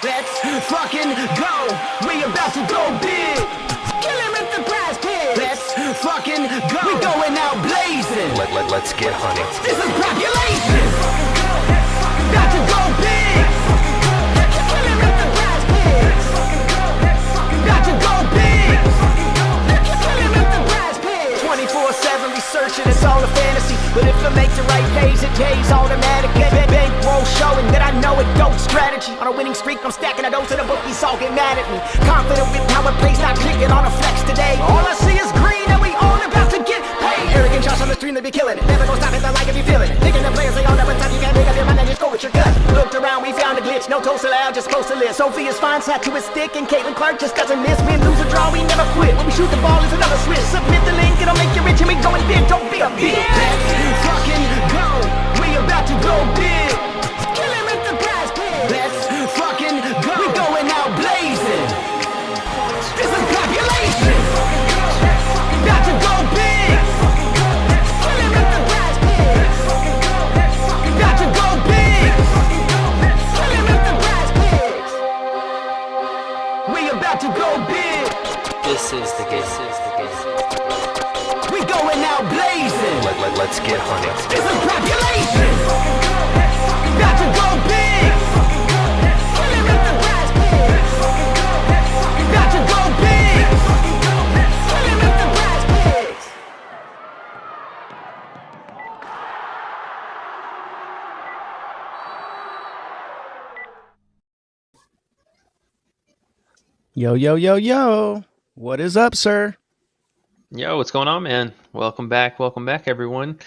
Let's fucking go. We about to go big. Kill him with the PrizePicks. Let's fucking go. We going out blazing. Let's get honey. This is Propulation. Got to go big. Kill him with the PrizePicks. Got to go big. Kill him with the PrizePicks. 24/7 researching, it's all a fantasy. But if I make the right plays, it pays automatic. Bankroll showing that I know it dope strategy. On a winning streak, I'm stacking a dose of the bookies all get mad at me. Confident with power plays, not clicking on a flex today. All I see is green and we all about to get paid. Arrogant shots on the stream, they be killing it. Never gonna stop it, I like if you feeling it. Thinking the players, they all know what time you can't make up your mind and just go with your gut. Looked around, we found a glitch. No toast allowed, just post a list. Sophia's fine, sat to his stick, and Caitlin Clark just doesn't miss. Win, lose, or draw, we never quit. When we shoot the ball, it's another switch. Submit the link, it'll make you rich, and we going big. Don't be a bitch. Let's fucking go. We about to go big. Kill him with the PrizePicks. Let's fucking go. We going out blazing. This is Propulation. Got to go big. Kill him with the PrizePicks. Got to go big. Kill him with the PrizePicks. We about to go big. This is the game. We going out blazing. Let's get honey. This is Propulation. Got to go big. Kill him with the PrizePicks. Got to go big. Kill him with the PrizePicks. Yo, yo, yo, yo. What is up, sir? Yo, what's going on, man? Welcome back, everyone.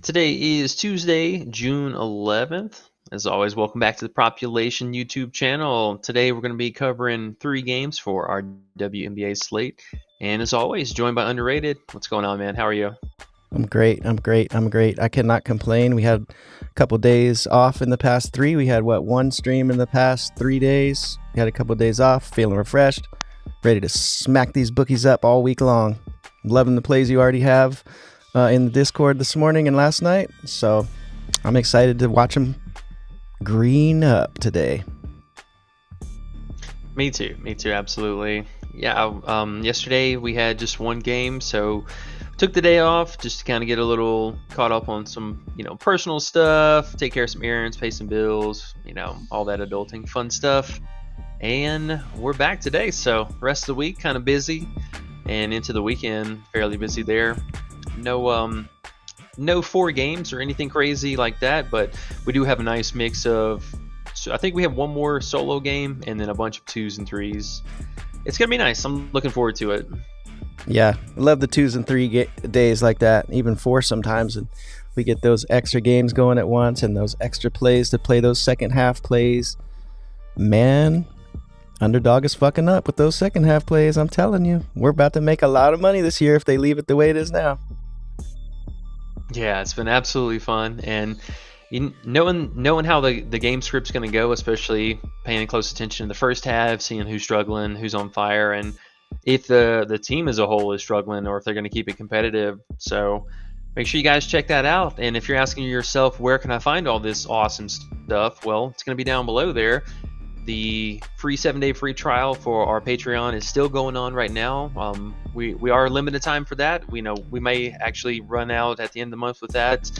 Today is Tuesday, June 11th. As always, welcome back to the Propulation YouTube channel. Today we're going to be covering 3 games for our WNBA slate. And as always, joined by Underrated. What's going on, man? How are you? I'm great. I cannot complain. We had a couple days off in the past 3. We had, one stream in the past 3 days. We had a couple days off, feeling refreshed, ready to smack these bookies up all week long. Loving the plays you already have in the Discord this morning and last night. So I'm excited to watch them green up today. Me too, absolutely. Yeah, yesterday we had just one game, so took the day off just to kind of get a little caught up on some, personal stuff, take care of some errands, pay some bills, all that adulting fun stuff. And we're back today, so rest of the week kind of busy, and into the weekend fairly busy there. No 4 games or anything crazy like that, but we do have a nice mix of, so I think we have one more solo game and then a bunch of 2s and 3s. It's gonna be nice. I'm looking forward to it. Yeah, I love the 2s and 3 days like that, even 4 sometimes, and we get those extra games going at once and those extra plays to play those second half plays. Man, Underdog is fucking up with those second half plays. I'm telling you, we're about to make a lot of money this year if they leave it the way it is now. Yeah, it's been absolutely fun, and knowing how the game script's going to go, especially paying close attention to the first half, seeing who's struggling, who's on fire, and if the team as a whole is struggling or if they're going to keep it competitive. So make sure you guys check that out. And if you're asking yourself, where can I find all this awesome stuff? Well, it's going to be down below there. The free 7-day free trial for our Patreon is still going on right now. We are limited time for that. We know we may actually run out at the end of the month with that.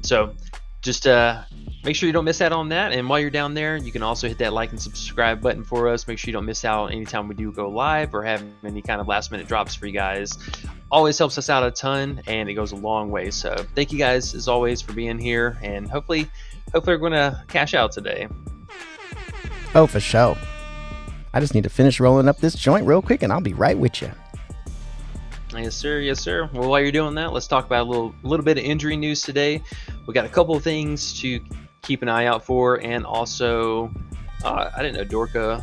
So just make sure you don't miss out on that. And while you're down there, you can also hit that like and subscribe button for us. Make sure you don't miss out anytime we do go live or have any kind of last minute drops for you guys. Always helps us out a ton, and it goes a long way. So thank you guys as always for being here, and hopefully we're going to cash out today. Oh, for sure. I just need to finish rolling up this joint real quick and I'll be right with you. Yes, sir. Well, while you're doing that, let's talk about a little bit of injury news today. We got a couple of things to keep an eye out for, and also, I didn't know Dorka.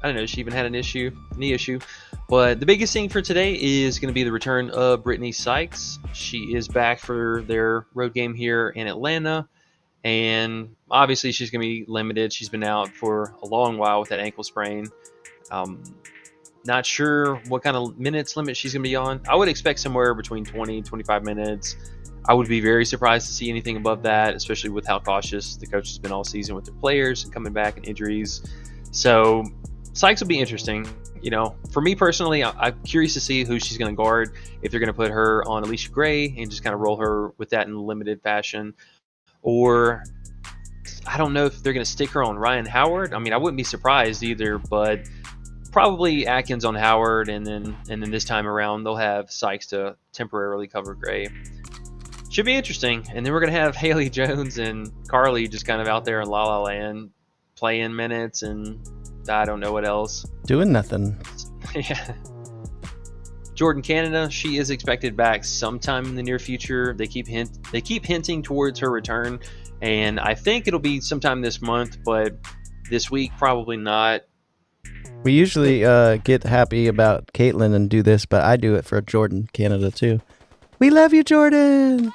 I didn't know she even had a knee issue. But the biggest thing for today is going to be the return of Brittany Sykes. She is back for their road game here in Atlanta. And obviously she's going to be limited. She's been out for a long while with that ankle sprain. Not sure what kind of minutes limit she's going to be on. I would expect somewhere between 20 and 25 minutes. I would be very surprised to see anything above that, especially with how cautious the coach has been all season with their players and coming back and injuries. So Sykes will be interesting. For me personally, I'm curious to see who she's going to guard, if they're going to put her on Alicia Gray and just kind of roll her with that in limited fashion, or I don't know if they're going to stick her on Rhyne Howard. I mean, I wouldn't be surprised either, but probably Atkins on Howard, and then this time around they'll have Sykes to temporarily cover Gray. Should be interesting. And then we're going to have Haley Jones and Carly just kind of out there in La La Land playing minutes, and I don't know what else. Doing nothing. Yeah. Jordan Canada, she is expected back sometime in the near future. They keep hinting towards her return, and I think it'll be sometime this month, but this week probably not. We usually get happy about Caitlin and do this, but I do it for Jordan Canada too. We love you, Jordan.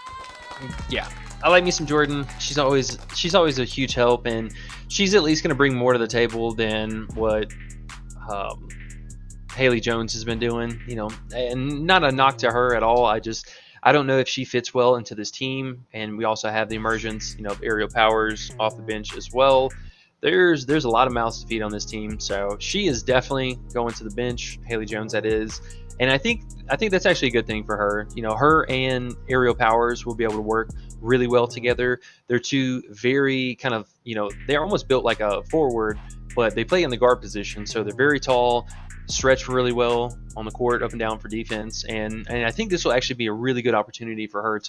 Yeah, I like me some Jordan. She's always a huge help, and she's at least going to bring more to the table than what Haley Jones has been doing. And not a knock to her at all. I don't know if she fits well into this team, and we also have the emergence, of Aerial Powers off the bench as well. There's a lot of mouths to feed on this team, so she is definitely going to the bench. Haley Jones, that is. And I think that's actually a good thing for her. Her and Aerial Powers will be able to work really well together. They're two very kind of, they're almost built like a forward, but they play in the guard position. So they're very tall, stretch really well on the court, up and down for defense. And I think this will actually be a really good opportunity for her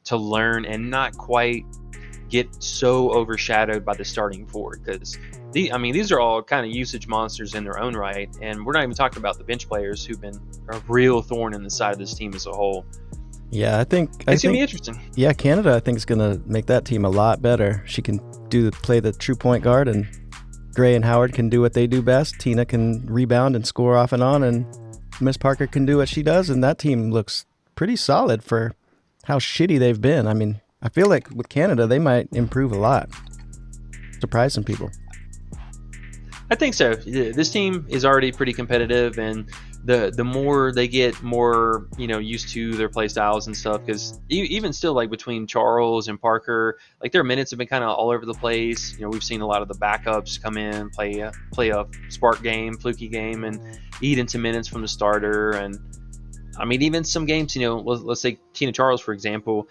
to learn and not quite get so overshadowed by the starting forward, because these are all kind of usage monsters in their own right, and we're not even talking about the bench players who've been a real thorn in the side of this team as a whole. Yeah, I think it's gonna be interesting. Yeah, Canada I think is gonna make that team a lot better. She can play the true point guard, and Gray and Howard can do what they do best. Tina can rebound and score off and on, and Miss Parker can do what she does, and that team looks pretty solid for how shitty they've been. I mean, I feel like with Canada, they might improve a lot. Surprise some people. I think so. This team is already pretty competitive, and the more they get more, used to their play styles and stuff, because even still, like between Charles and Parker, like their minutes have been kind of all over the place. We've seen a lot of the backups come in, play a spark game, fluky game, and eat into minutes from the starter. And I mean, even some games, let's say Tina Charles, for example,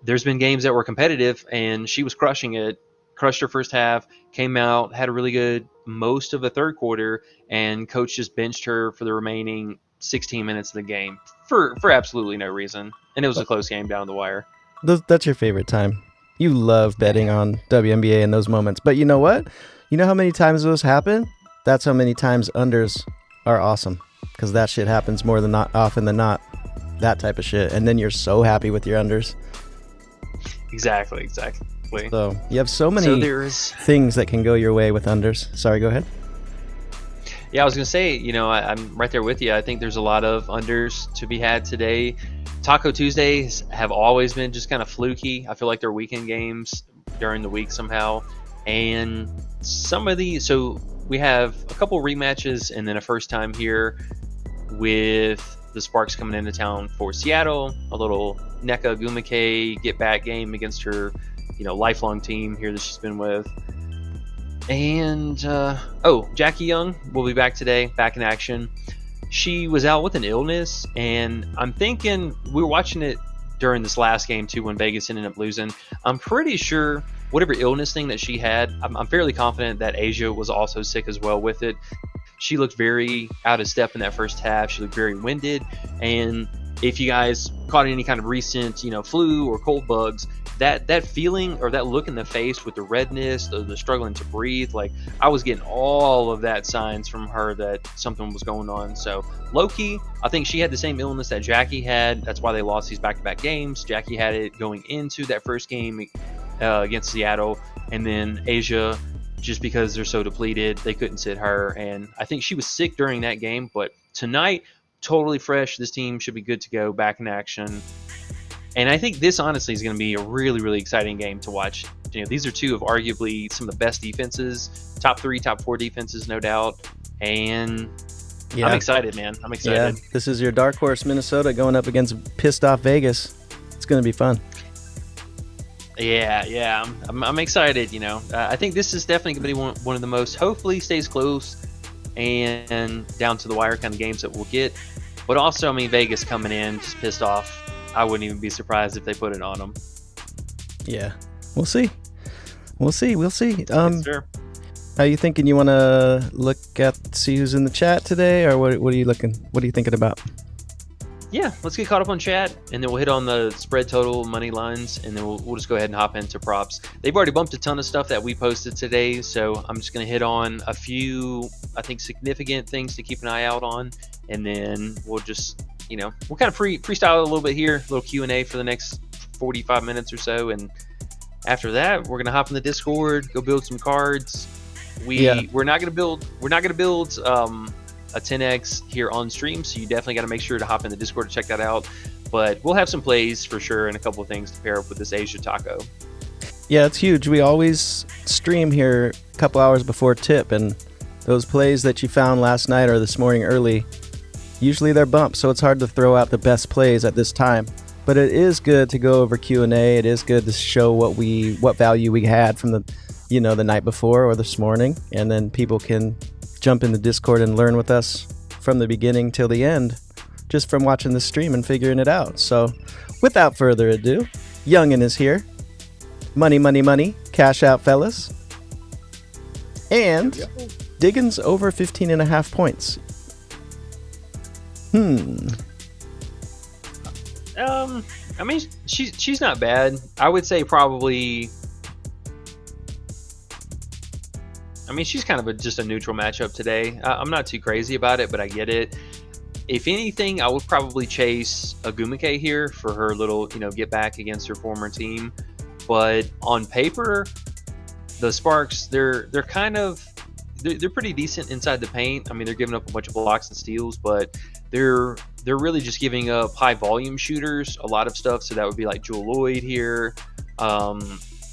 there's been games that were competitive, and she was crushing it, crushed her first half, came out, had a really good most of the third quarter, and coach just benched her for the remaining 16 minutes of the game for absolutely no reason. And it was a close game down the wire. That's your favorite time. You love betting on WNBA in those moments. But you know what? You know how many times those happen? That's how many times unders are awesome, because that shit happens more than not often than not. That type of shit. And then you're so happy with your unders. Exactly. So you have so many things that can go your way with unders. Sorry, go ahead. Yeah, I was going to say, I'm right there with you. I think there's a lot of unders to be had today. Taco Tuesdays have always been just kind of fluky. I feel like they're weekend games during the week somehow. And some of these, so we have a couple rematches and then a first time here with the Sparks coming into town for Seattle, a little Nneka Ogwumike get back game against her, lifelong team here that she's been with. And Jackie Young will be back today, back in action. She was out with an illness, and I'm thinking we were watching it during this last game too when Vegas ended up losing. I'm pretty sure whatever illness thing that she had, I'm fairly confident that Asia was also sick as well with it. She looked very out of step in that first half. She looked very winded, and if you guys caught any kind of recent, flu or cold bugs, that feeling or that look in the face with the redness, the struggling to breathe, like I was getting all of that signs from her that something was going on. So low-key, I think she had the same illness that Jackie had. That's why they lost these back-to-back games. Jackie had it going into that first game against Seattle, and then Asia, just because they're so depleted, they couldn't sit her, and I think she was sick during that game. But tonight, totally fresh. This team should be good to go, back in action. And I think this honestly is going to be a really, really exciting game to watch. These are two of arguably some of the best defenses, top 3, top 4 defenses, no doubt. And yeah, I'm excited, man. I'm excited. Yeah, this is your dark horse Minnesota going up against pissed off Vegas. It's going to be fun. Yeah. I'm excited. I think this is definitely going to be one of the most. Hopefully, stays close and down to the wire kind of games that we'll get. But also, I mean, Vegas coming in just pissed off. I wouldn't even be surprised if they put it on them. Yeah, we'll see. We'll see. Sure. Are you thinking you want to see who's in the chat today, or what are you looking? What are you thinking about? Yeah, let's get caught up on chat, and then we'll hit on the spread total, money lines, and then we'll just go ahead and hop into props. They've already bumped a ton of stuff that we posted today, so I'm just going to hit on a few, I think, significant things to keep an eye out on, and then we'll just, we'll kind of freestyle a little bit here, a little Q&A for the next 45 minutes or so, and after that, we're going to hop in the Discord, go build some cards. We're not going to build a 10x here on stream, so you definitely got to make sure to hop in the Discord to check that out. But we'll have some plays for sure and a couple of things to pair up with this Asia taco. Yeah, it's huge. We always stream here a couple hours before tip, and those plays that you found last night or this morning early, usually they're bumped, so it's hard to throw out the best plays at this time. But it is good to go over Q&A. It is good to show what value we had from the night before or this morning, and then people can jump in the Discord and learn with us from the beginning till the end, just from watching the stream and figuring it out. So without further ado, Youngin is here. Money, cash out, fellas. And Diggins over 15.5 points. I mean, she's not bad. I would say probably. I mean, she's kind of just a neutral matchup today. I'm not too crazy about it, but I get it. If anything, I would probably chase Agumike here for her little, get back against her former team. But on paper, the Sparks, they're pretty decent inside the paint. I mean, they're giving up a bunch of blocks and steals, but they're really just giving up high volume shooters, a lot of stuff. So that would be like Jewel Lloyd here.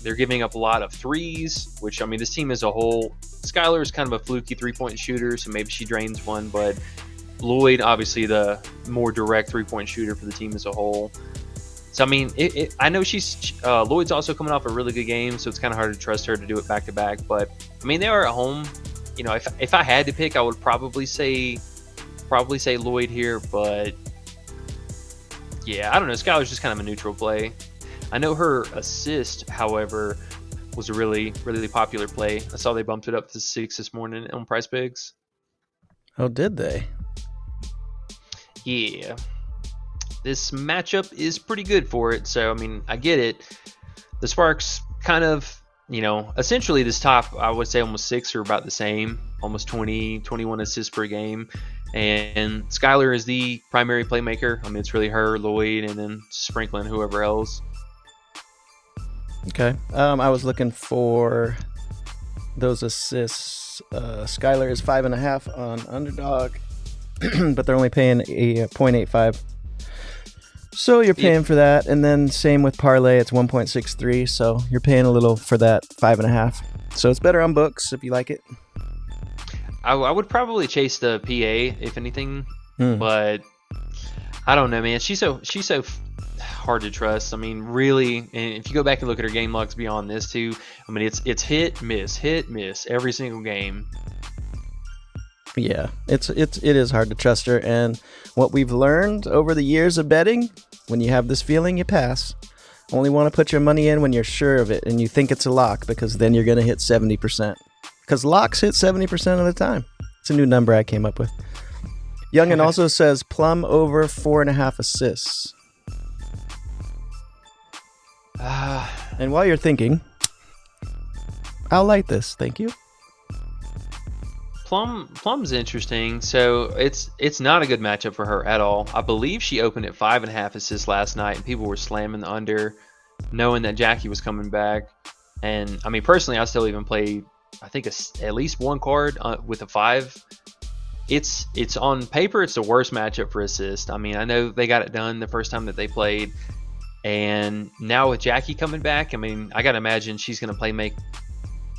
They're giving up a lot of threes, which, I mean, this team as a whole, Skylar is kind of a fluky three-point shooter, so maybe she drains one, but Lloyd, obviously the more direct three-point shooter for the team as a whole. So, I mean, I know Lloyd's also coming off a really good game, so it's kind of hard to trust her to do it back-to-back, but, I mean, they are at home. If I had to pick, I would probably say Lloyd here, but, yeah, I don't know. Skylar's just kind of a neutral play. I know her assist, however, was a really, really popular play. I saw they bumped it up to 6 this morning on PrizePicks. Oh, did they? Yeah. This matchup is pretty good for it. So, I mean, I get it. The Sparks kind of, essentially this top, I would say almost 6 are about the same. Almost 20, 21 assists per game. And Skylar is the primary playmaker. I mean, it's really her, Lloyd, and then sprinkling whoever else. Okay. I was looking for those assists. Skylar is 5.5 on Underdog, but they're only paying a 0.85. So you're paying for that, and then same with Parlay, it's 1.63. So you're paying a little for that 5.5. So it's better on books if you like it. I would probably chase the PA if anything, but I don't know, man. She's so hard to trust. I mean, really, and if you go back and look at her game logs beyond this too, I mean, it's hit miss every single game. Yeah, it is hard to trust her, and what we've learned over the years of betting, when you have this feeling, you pass. Only want to put your money in when you're sure of it and you think it's a lock, because then you're going to hit 70%. Because locks hit 70% of the time. It's a new number I came up with. Youngin also says Plum over 4.5 assists. And while you're thinking, I'll light this. Thank you. Plum's interesting. So it's not a good matchup for her at all. I believe she opened at 5.5 assists last night, and people were slamming the under, knowing that Jackie was coming back. And I mean, personally, I still even played, I think, at least one card with a 5. It's on paper, it's the worst matchup for assist. I mean, I know they got it done the first time that they played, and now with Jackie coming back, I mean, I gotta imagine she's gonna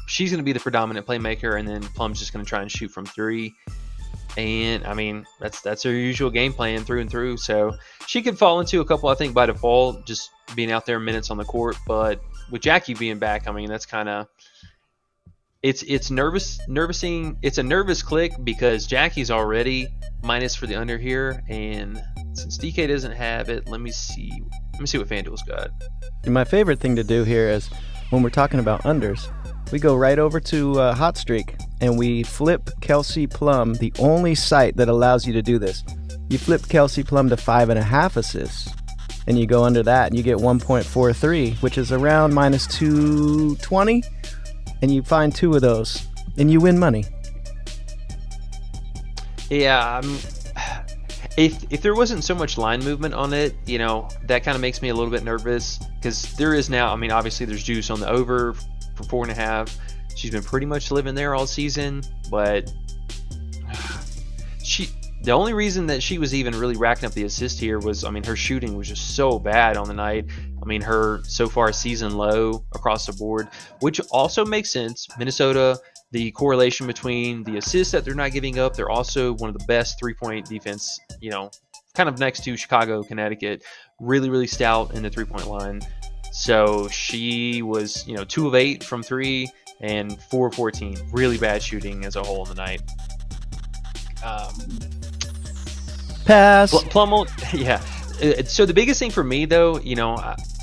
she's gonna be the predominant playmaker, and then Plum's just gonna try and shoot from 3. And I mean, that's her usual game plan through and through. So she could fall into a couple, I think, by default, just being out there minutes on the court. But with Jackie being back, I mean, that's kind of it's it's a nervous click because Jackie's already minus for the under here, and since DK doesn't have it, let me see what FanDuel's got. And my favorite thing to do here is when we're talking about unders, we go right over to Hot Streak and we flip Kelsey Plum, the only site that allows you to do this. You flip Kelsey Plum to 5.5 assists, and you go under that, and you get 1.43, which is around minus 220, and you find 2 of those, and you win money. Yeah, if there wasn't so much line movement on it, you know, that kind of makes me a little bit nervous because there is now. I mean, obviously there's juice on the over for 4.5. She's been pretty much living there all season, but the only reason that she was even really racking up the assist here was, I mean, her shooting was just so bad on the night. I mean, her so far season low across the board, which also makes sense. Minnesota, the correlation between the assists that they're not giving up, they're also one of the best three-point defense, you know, kind of next to Chicago, Connecticut, really, really stout in the three-point line. So she was, you know, 2 of 8 from 3 and 4 of 14. Really bad shooting as a whole in the night. Pass. Plum, yeah. So the biggest thing for me, though, you know,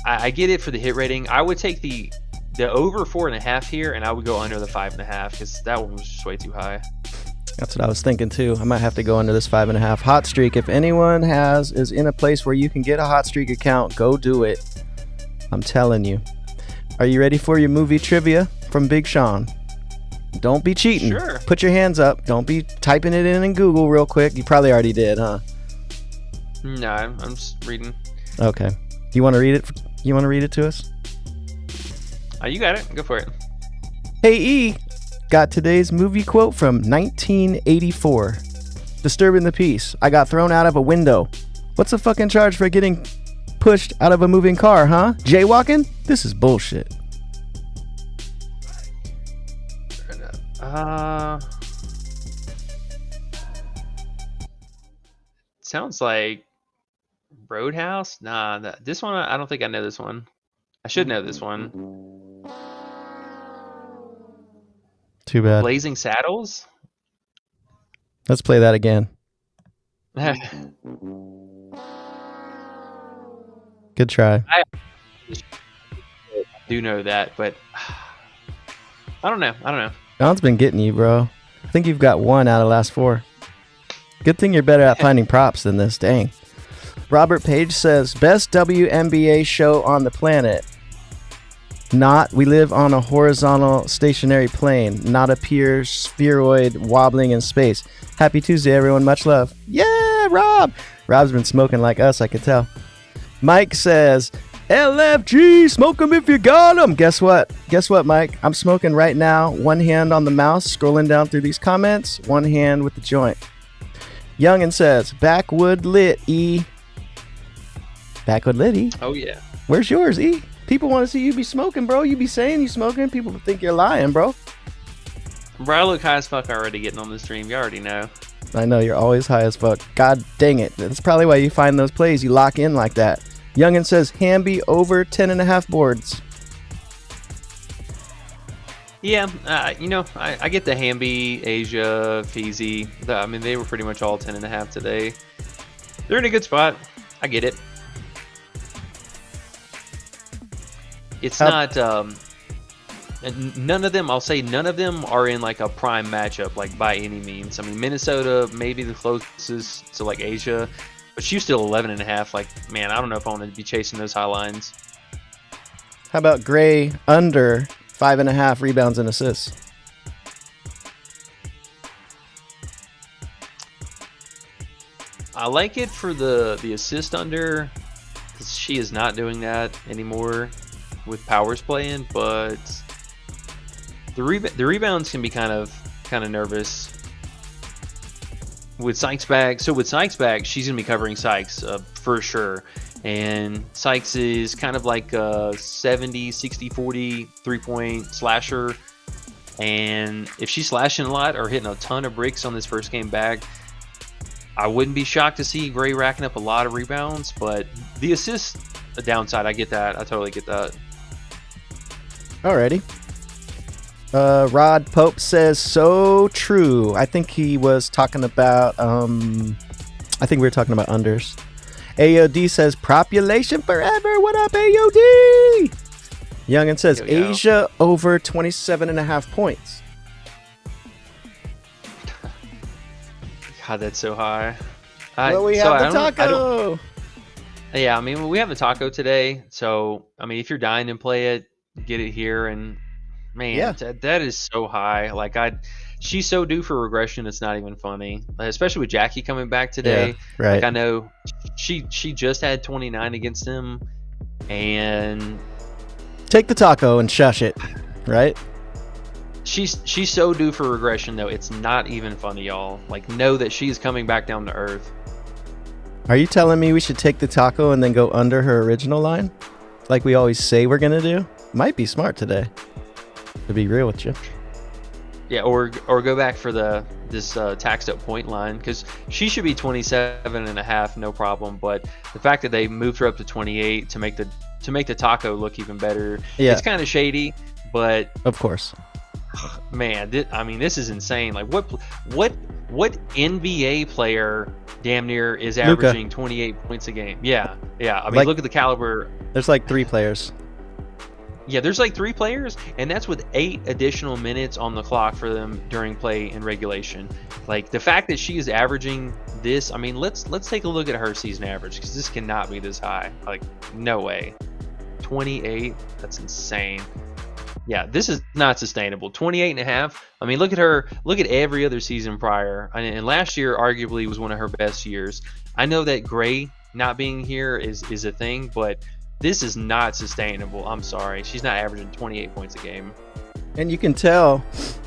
I get it for the hit rating. I would take the over 4.5 here, and I would go under the 5.5 because that one was just way too high. That's what I was thinking too. I might have to go under this 5.5. Hot Streak. If anyone is in a place where you can get a Hot Streak account, go do it. I'm telling you. Are you ready for your movie trivia from Big Sean? Don't be cheating. Sure. Put your hands up. Don't be typing it in Google real quick. You probably already did, huh? No, I'm just reading. Okay. You want to read it? You want to read it to us? You got it. Go for it. Hey E, got today's movie quote from 1984. Disturbing the peace. I got thrown out of a window. What's the fucking charge for getting pushed out of a moving car, huh? Jaywalking? This is bullshit. Sounds like Roadhouse. Nah, this one I don't think I know this one. I should know this one. Too bad. Blazing Saddles. Let's play that again. Good try. I do know that, but I don't know. John's been getting you, bro. I think you've got 1 out of the last 4. Good thing you're better at finding props than this. Dang. Robert Page says, best WNBA show on the planet. Not, we live on a horizontal stationary plane, not a pure spheroid wobbling in space. Happy Tuesday, everyone. Much love. Yeah, Rob. Rob's been smoking like us, I could tell. Mike says, LFG, smoke them if you got them. Guess what, Mike? I'm smoking right now. 1 hand on the mouse, scrolling down through these comments. 1 hand with the joint. Youngin says, backwood lit, E. Backwood lit, E. Oh, yeah. Where's yours, E? People want to see you be smoking, bro. You be saying you smoking. People think you're lying, bro. Bro, I look high as fuck already getting on the stream. You already know. I know, you're always high as fuck. God dang it. That's probably why you find those plays. You lock in like that. Youngin says, Hamby over 10.5 boards. Yeah, you know, I get the Hamby, Asia, Feezy. I mean, they were pretty much all 10.5 today. They're in a good spot. I get it. It's not, none of them, I'll say none of them are in like a prime matchup, like by any means. I mean, Minnesota, maybe the closest to like Asia, but she's still 11.5. Like, man, I don't know if I want to be chasing those high lines. How about Gray under 5.5 rebounds and assists? I like it for the assist under, because she is not doing that anymore with Powers playing, but the rebounds can be kind of nervous with Sykes back. So with Sykes back, she's gonna be covering Sykes for sure, and Sykes is kind of like a 70 60 40 3-point slasher, and if she's slashing a lot or hitting a ton of bricks on this first game back, I wouldn't be shocked to see Gray racking up a lot of rebounds. But the assist, the downside, I get that. I totally get that. Alrighty. Rod Pope says, so true. I think he was talking about, I think we were talking about unders. AOD says, Propulation forever. What up, AOD? Youngin says, Here we go. Asia over 27.5 points. God, that's so high. Well, we so have the I don't- taco. Yeah, I mean, we have a taco today, so I mean, if you're dying to play it, get it here. And man, Yeah. that is so high. Like she's so due for regression. It's not even funny, especially with Jackie coming back today. Yeah, right. Like I know she just had 29 against him, and Take the taco and shush it, right? she's so due for regression though. It's not even funny, y'all. Like know that she's coming back down to earth. Are you telling me we should take the taco and then go under her original line? Like we always say we're going to do? Might be smart today, to be real with you. Yeah, or go back for this taxed up point line, because she should be 27.5, no problem. But the fact that they moved her up to 28 to make the taco look even better, Yeah. it's kind of shady. But Of course. man, I mean, this is insane. Like what NBA player damn near is Luka. averaging 28 points a game? Yeah. I mean, Like- look at the caliber. There's like 3 players. Yeah, there's like 3 players, and that's with 8 additional minutes on the clock for them during play and regulation. Like the fact that she is averaging this, I mean, let's take a look at her season average, because this cannot be this high. Like, no way. 28, that's insane. Yeah, this is not sustainable. 28.5. I mean, look at her. Look at every other season prior, and last year arguably was one of her best years. I know that Gray not being here is a thing, but this is not sustainable. I'm sorry. She's not averaging 28 points a game. And you can tell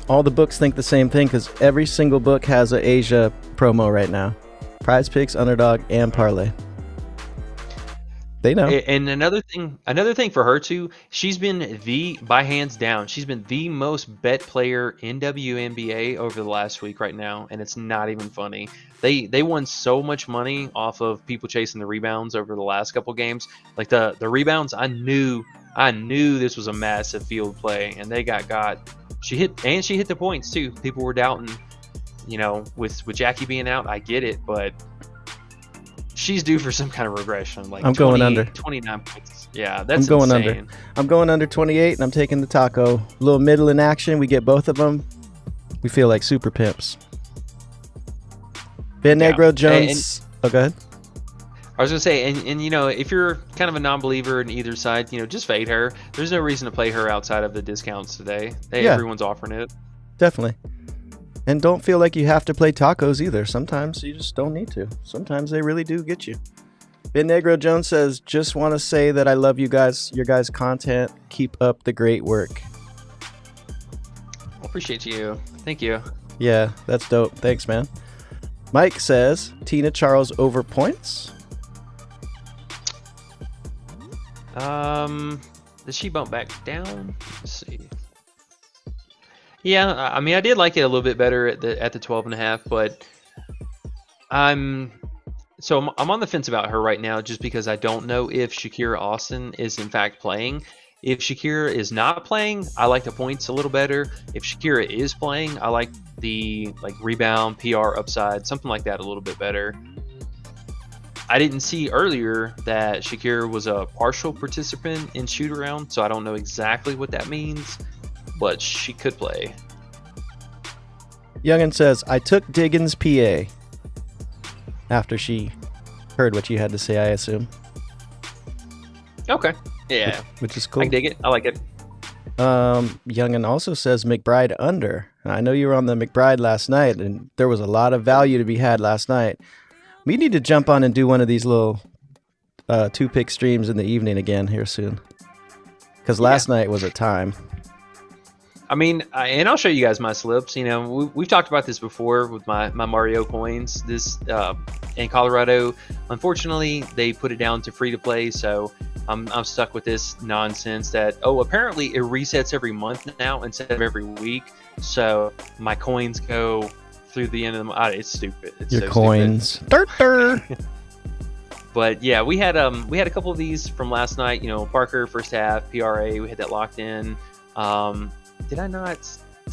all the books think the same thing because every single book has an Asia promo right now. PrizePicks, Underdog, and Parlay. They know. And another thing for her too, she's been by hands down, she's been the most bet player in WNBA over the last week right now, and it's not even funny. They won so much money off of people chasing the rebounds over the last couple games. Like the rebounds, I knew this was a massive field play, and they got. She hit the points too. People were doubting, with Jackie being out, I get it, but she's due for some kind of regression. Like I'm going under. 29 points. Yeah, that's I'm going insane. under. I'm going under 28, and I'm taking the taco. A little middle in action. We get both of them. We feel like super pimps. Ben Yeah. Negro Jones. Oh, go ahead. I was gonna say, and if you're kind of a non-believer in either side, just fade her. There's no reason to play her outside of the discounts today. Yeah. Everyone's offering it. Definitely. And don't feel like you have to play tacos either. Sometimes you just don't need to. Sometimes they really do get you. Ben Negro Jones says, just want to say that I love you guys, your guys' content. Keep up the great work. Appreciate you. Thank you. Yeah, that's dope. Thanks, man. Mike says, Tina Charles over points. Does she bump back down? Let's see. Yeah, I mean, I did like it a little bit better at the 12.5, but I'm on the fence about her right now, just because I don't know if Shakira Austin is in fact playing. If Shakira is not playing, I like the points a little better. If Shakira is playing, I like the rebound, PR upside, something like that a little bit better. I didn't see earlier that Shakira was a partial participant in shoot around, so I don't know exactly what that means, but she could play. Youngin says, I took Diggins PA after she heard what you had to say, I assume. Okay. Yeah. Which is cool. I dig it. I like it. Youngin also says McBride under. And I know you were on the McBride last night, and there was a lot of value to be had last night. We need to jump on and do one of these little 2-pick streams in the evening again here soon. Because last night was a time. I mean, and I'll show you guys my slips. We've talked about this before with my Mario coins. This in Colorado, unfortunately, they put it down to free to play, so I'm stuck with this nonsense that apparently it resets every month now instead of every week. So my coins go through the end of the month. It's stupid. It's Your so coins. stupid. Dirt. But yeah, we had a couple of these from last night. Parker first half, PRA, we had that locked in. Did I not?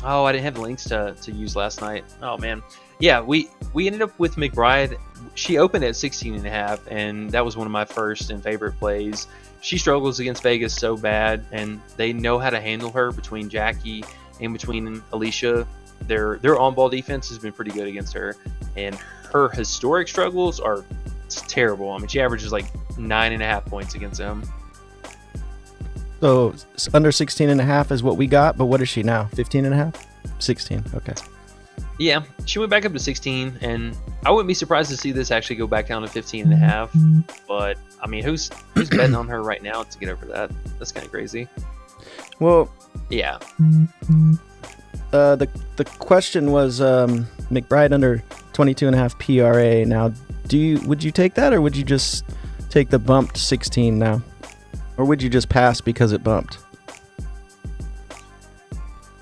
Oh, I didn't have the links to use last night. Oh man, yeah, we ended up with McBride. She opened at 16.5, and that was one of my first and favorite plays. She struggles against Vegas so bad, and they know how to handle her between Jackie and between Alicia. Their on-ball defense has been pretty good against her, and her historic struggles are terrible. I mean, she averages like 9.5 points against them. So under 16.5 is what we got, but what is she now? 15.5? 16. Okay. Yeah, she went back up to 16, and I wouldn't be surprised to see this actually go back down to 15.5. But I mean, who's betting on her right now to get over that? That's kind of crazy. Well, yeah. The question was McBride under 22.5 PRA. Now, would you take that, or would you just take the bumped 16 now, or would you just pass because it bumped?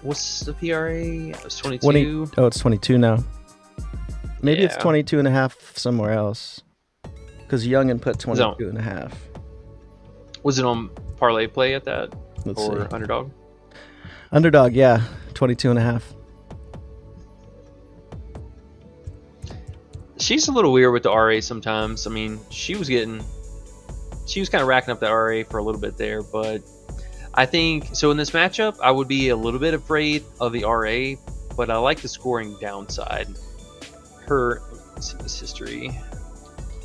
What's the PRA? It was 22. Oh, it's 22 now. Maybe it's Yeah. 22.5 somewhere else, because Youngin put 22.5. Was it on parlay play at that? Let's or see. Underdog? Underdog, yeah, 22.5. She's a little weird with the RA sometimes. I mean, she was kind of racking up the RA for a little bit there, but I think so in this matchup I would be a little bit afraid of the RA, but I like the scoring downside. Let's see this history.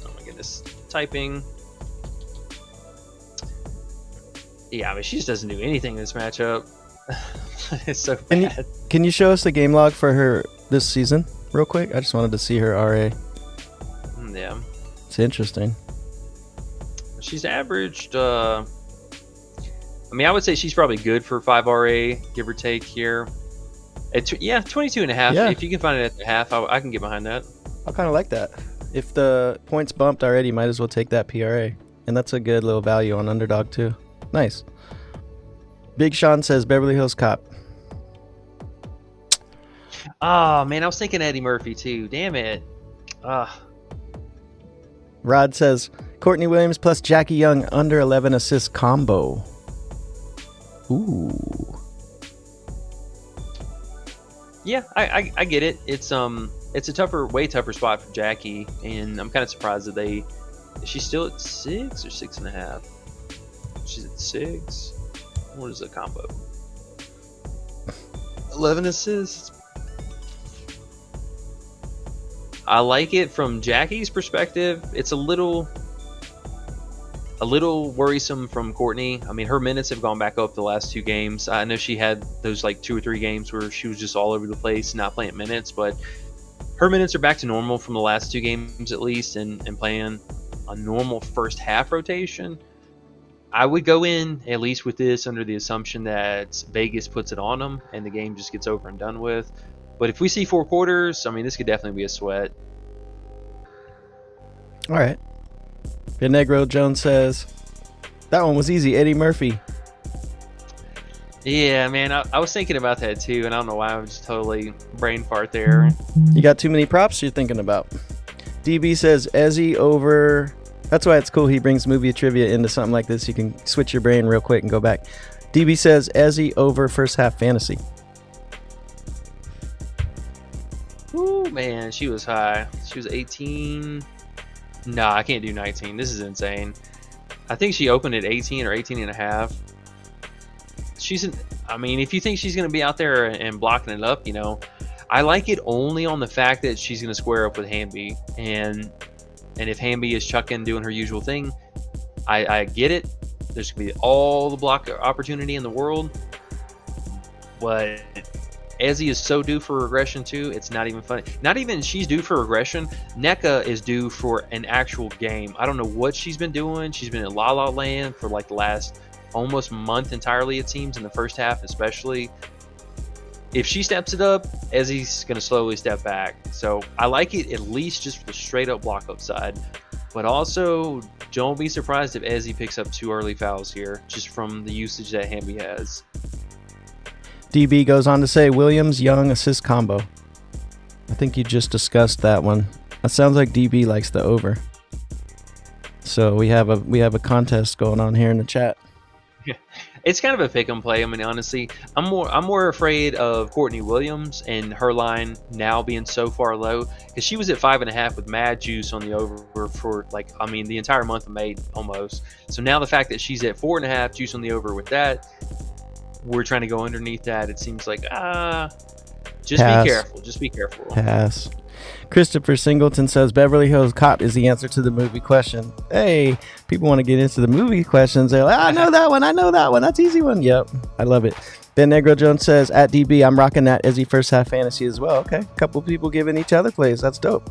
Oh my goodness, typing. Yeah, I mean, she just doesn't do anything in this matchup. It's so bad. Can you show us the game log for her this season real quick? I just wanted to see her RA. Yeah, It's interesting. she's averaged. I mean, I would say she's probably good for 5 RA, give or take here. 22.5. Yeah. If you can find it at the half, I can get behind that. I kind of like that. If the points bumped already, might as well take that PRA. And that's a good little value on Underdog too. Nice. Big Sean says Beverly Hills Cop. Oh man, I was thinking Eddie Murphy too. Damn it. Rod says Courtney Williams plus Jackie Young under 11 assist combo. Ooh. Yeah, I get it. It's a way tougher spot for Jackie, and I'm kind of surprised that she's still at 6 or 6.5. She's at 6. What is the combo? 11 assists. I like it from Jackie's perspective. It's a little worrisome from Courtney. I mean, her minutes have gone back up the last 2 games. I know she had those like 2 or 3 games where she was just all over the place, not playing minutes, but her minutes are back to normal from the last 2 games at least, and playing a normal first half rotation. I would go in at least with this under the assumption that Vegas puts it on them and the game just gets over and done with. But if we see 4 quarters, I mean, this could definitely be a sweat. All right. Negro Jones says that one was easy. Eddie Murphy. Yeah, man, I was thinking about that too, and I don't know why I was just totally brain fart there. You got too many props you're thinking about. DB says Ezzy over. That's why it's cool he brings movie trivia into something like this. You can switch your brain real quick and go back. DB says Ezzy over first half fantasy. Ooh, man, she was high. She was 18. Nah, I can't do 19. This is insane. I think she opened at 18 or 18 and a half. I mean, if you think she's going to be out there and blocking it up, I like it only on the fact that she's going to square up with Hamby. And if Hamby is chucking, doing her usual thing, I get it. There's going to be all the block opportunity in the world. But Ezzy is so due for regression too. It's not even funny. Not even she's due for regression. NECA is due for an actual game. I don't know what she's been doing. She's been in La La Land for like the last almost month entirely, it seems, in the first half especially. If she steps it up, Ezzy's going to slowly step back. So I like it at least just for the straight up block up side. But also, don't be surprised if Ezzy picks up 2 early fouls here, just from the usage that Hamby has. DB goes on to say Williams Young assist combo. I think you just discussed that one. That sounds like DB likes the over. So we have a contest going on here in the chat. It's kind of a pick and play. I mean, honestly, I'm more afraid of Courtney Williams and her line now being so far low, because she was at 5.5 with mad juice on the over for the entire month of May almost. So now the fact that she's at 4.5 juice on the over with that, we're trying to go underneath that. It seems like just Pass. be careful. Just be careful. Pass. Christopher Singleton says Beverly Hills Cop is the answer to the movie question. Hey, people want to get into the movie questions. They're like, I know that one. That's an easy one. Yep, I love it. Ben Negro Jones says, at DB, I'm rocking that Izzy first half fantasy as well. Okay, a couple people giving each other plays. That's dope.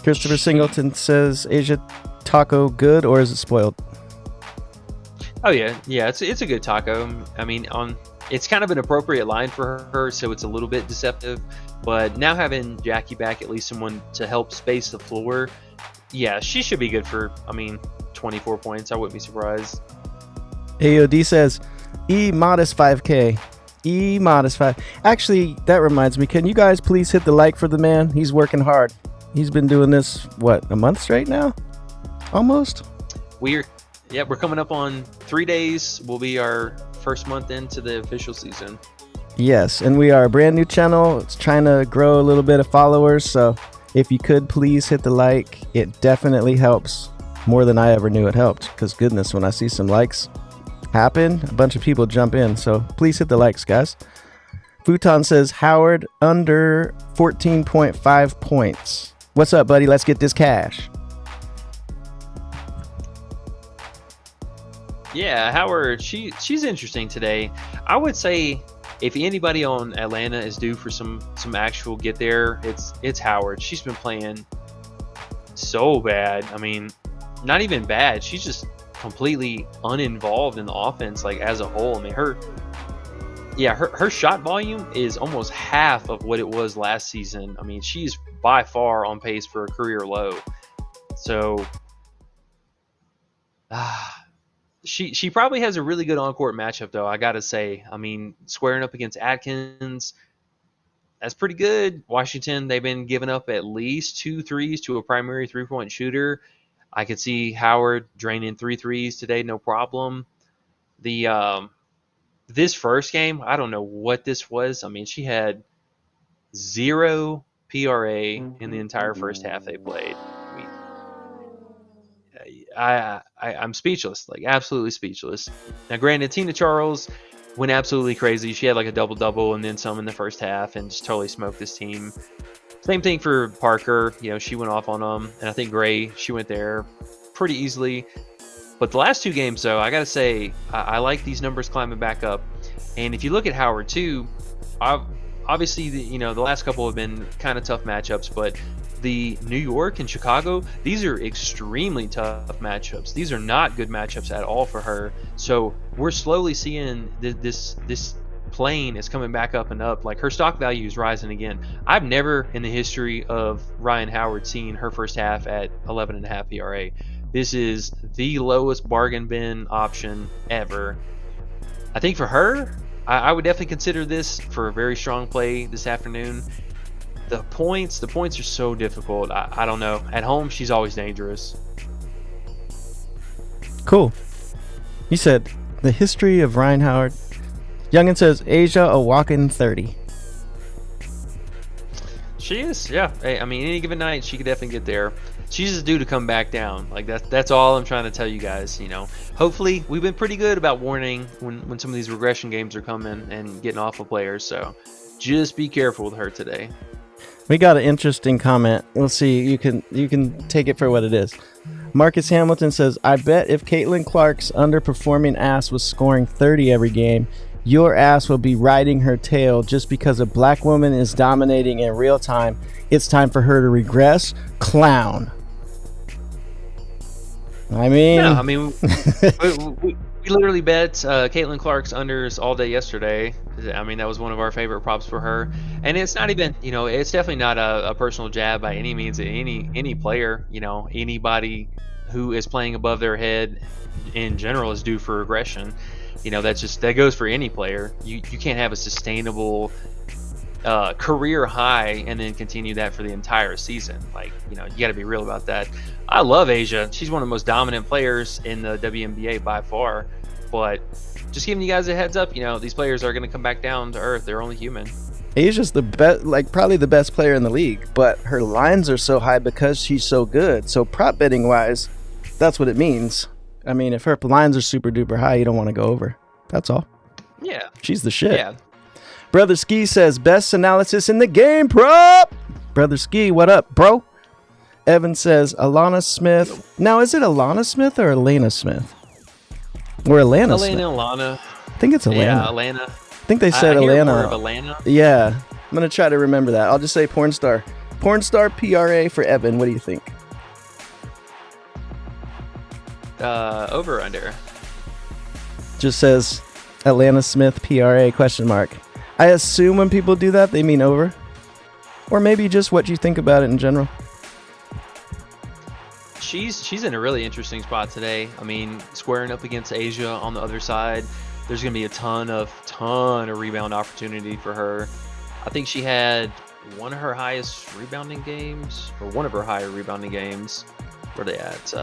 Christopher Singleton says, Asia taco good or is it spoiled? Oh yeah, it's a good taco. I mean, it's kind of an appropriate line for her, so it's a little bit deceptive. But now having Jackie back, at least someone to help space the floor, yeah, she should be good for 24 points. I wouldn't be surprised. AOD says, E modest 5K. E modest 5. Actually, that reminds me. Can you guys please hit the like for the man? He's working hard. He's been doing this, a month straight now? Almost? We're coming up on 3 days. Will be our first month into the official season. Yes, and we are a brand new channel. It's trying to grow a little bit of followers. So if you could please hit the like, it definitely helps more than I ever knew it helped. Because goodness, when I see some likes happen, a bunch of people jump in. So please hit the likes, guys. Futon says Howard under 14.5 points. What's up, buddy? Let's get this cash. Yeah, Howard, she's interesting today. I would say if anybody on Atlanta is due for some actual get there, it's Howard. She's been playing so bad. I mean, not even bad. She's just completely uninvolved in the offense, as a whole. I mean, her shot volume is almost half of what it was last season. I mean, she's by far on pace for a career low. So, She probably has a really good on-court matchup, though, I got to say. I mean, squaring up against Atkins, that's pretty good. Washington, they've been giving up at least 2 threes to a primary three-point shooter. I could see Howard draining 3 threes today, no problem. This first game, I don't know what this was. I mean, she had 0 PRA in the entire first half they played. I'm speechless, absolutely speechless. Now, granted, Tina Charles went absolutely crazy. She had a double-double and then some in the first half and just totally smoked this team. Same thing for Parker. She went off on them. And I think Gray, she went there pretty easily. But the last 2 games, though, I got to say, I like these numbers climbing back up. And if you look at Howard, too, obviously, the last couple have been kind of tough matchups, but the New York and Chicago, these are extremely tough matchups. These are not good matchups at all for her. So we're slowly seeing this plane is coming back up and up. Her stock value is rising again. I've never in the history of Rhyne Howard seen her first half at 11.5 PRA. This is the lowest bargain bin option ever. I think for her, I would definitely consider this for a very strong play this afternoon. The points are so difficult. I don't know. At home, she's always dangerous. Cool. You said the history of Rhyne Howard. Youngin says Asia a walk-in 30. She is, yeah. Hey, I mean, any given night, she could definitely get there. She's just due to come back down. That's all I'm trying to tell you guys. Hopefully, we've been pretty good about warning when some of these regression games are coming and getting off of players. So just be careful with her today. We got an interesting comment. We'll see. You can take it for what it is. Marcus Hamilton says, I bet if Caitlin Clark's underperforming ass was scoring 30 every game, your ass will be riding her tail just because a black woman is dominating in real time. It's time for her to regress. Clown. I mean, we literally bet Caitlin Clark's unders all day yesterday. I mean, that was one of our favorite props for her. And it's not even, it's definitely not a personal jab by any means at any player. Anybody who is playing above their head in general is due for regression. That goes for any player. You can't have a sustainable career high and then continue that for the entire season. You got to be real about that. I love Asia. She's one of the most dominant players in the WNBA by far. But just giving you guys a heads up. These players are going to come back down to earth. They're only human. Asia's the best, like probably the best player in the league, but her lines are so high because she's so good. So prop betting wise, that's what it means. I mean, if her lines are super duper high, you don't want to go over. That's all. Yeah. She's the shit. Yeah. Brother Ski says, best analysis in the game, prop. Brother Ski, what up, bro? Evan says, Alana Smith. Now, is it Alana Smith or Elena Smith? Or Alana Smith? Alana. I think it's Alana. Yeah, Alana. I think they said I hear Alana. more of Alana. Yeah. I'm going to try to remember that. I'll just say porn star. Porn star PRA for Evan. What do you think? Over or under? Just says Atlanta Smith PRA question mark. I assume when people do that, they mean over. Or maybe just what you think about it in general. She's in a really interesting spot today. I mean, squaring up against Asia on the other side, there's going to be a ton of rebound opportunity for her. I think she had one of her highest rebounding games, or one of her higher rebounding games. Where they at?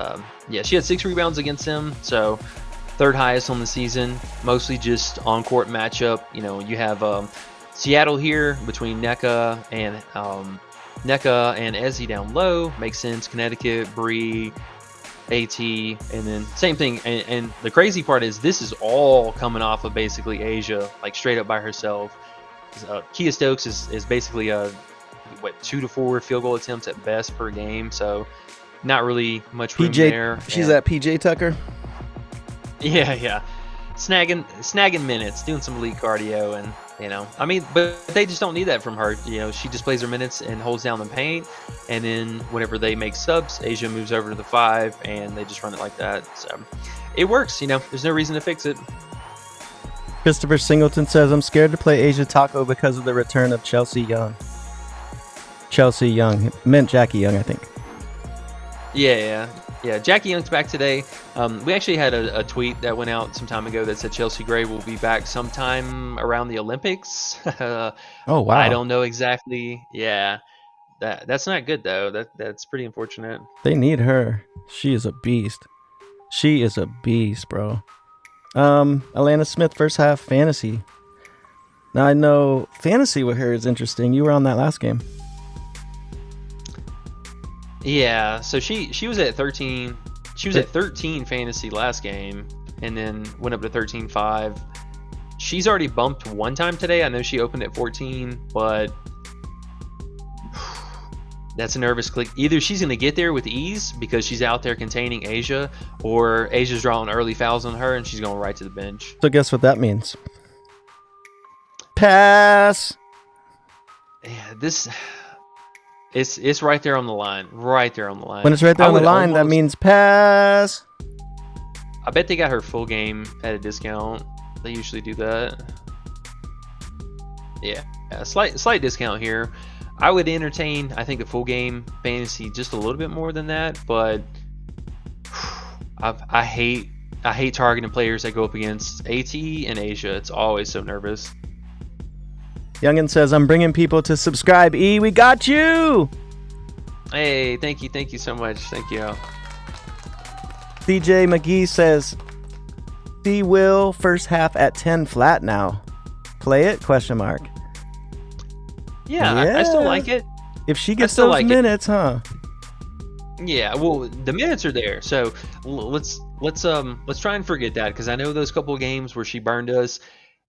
Yeah, she had 6 rebounds against them, so third highest on the season. Mostly just on court matchup. You have Seattle here between NECA and Ezzy down low. Makes sense. Connecticut, Bree, AT, and then same thing. And the crazy part is this is all coming off of basically Asia, like straight up by herself. Kia Stokes is basically 2 to 4 field goal attempts at best per game, so not really much room there. She's at PJ Tucker. Yeah, snagging minutes, doing some elite cardio, and but they just don't need that from her. She just plays her minutes and holds down the paint, and then whenever they make subs, Asia moves over to the 5, and they just run it like that. So it works. There's no reason to fix it. Christopher Singleton says, I'm scared to play Asia Taco because of the return of Chelsea Young. Chelsea Young. Meant Jackie Young, I think. Yeah. Jackie Young's back today. We actually had a tweet that went out some time ago that said Chelsea Gray will be back sometime around the Olympics. Oh, wow. I don't know exactly. Yeah. That's not good, though. That's pretty unfortunate. They need her. She is a beast. She is a beast, bro. Alana Smith, first half fantasy. Now I know fantasy with her is interesting. You were on that last game. Yeah, so she was at 13. She was at 13 fantasy last game, and then went up to 13.5. She's already bumped one time today. I know she opened at 14, but that's a nervous click. Either she's going to get there with ease because she's out there containing Asia, or Asia's drawing early fouls on her and she's going right to the bench. So guess what that means? Pass. Yeah, it's right there on the line. Right there on the line. When it's right there on the line, that means pass. I bet they got her full game at a discount. They usually do that. Yeah, slight discount here. I would entertain, I think, a full game fantasy just a little bit more than that, but I hate targeting players that go up against AT and Asia. It's always so nervous. Youngin says, I'm bringing people to subscribe. E, we got you. Hey, thank you so much. Thank you. CJ McGee says, C Will first half at 10 flat now. Play it? Question mark. Yeah. I still like it. If she gets those minutes, huh? Yeah, well, the minutes are there, so let's try and forget that, because I know those couple of games where she burned us,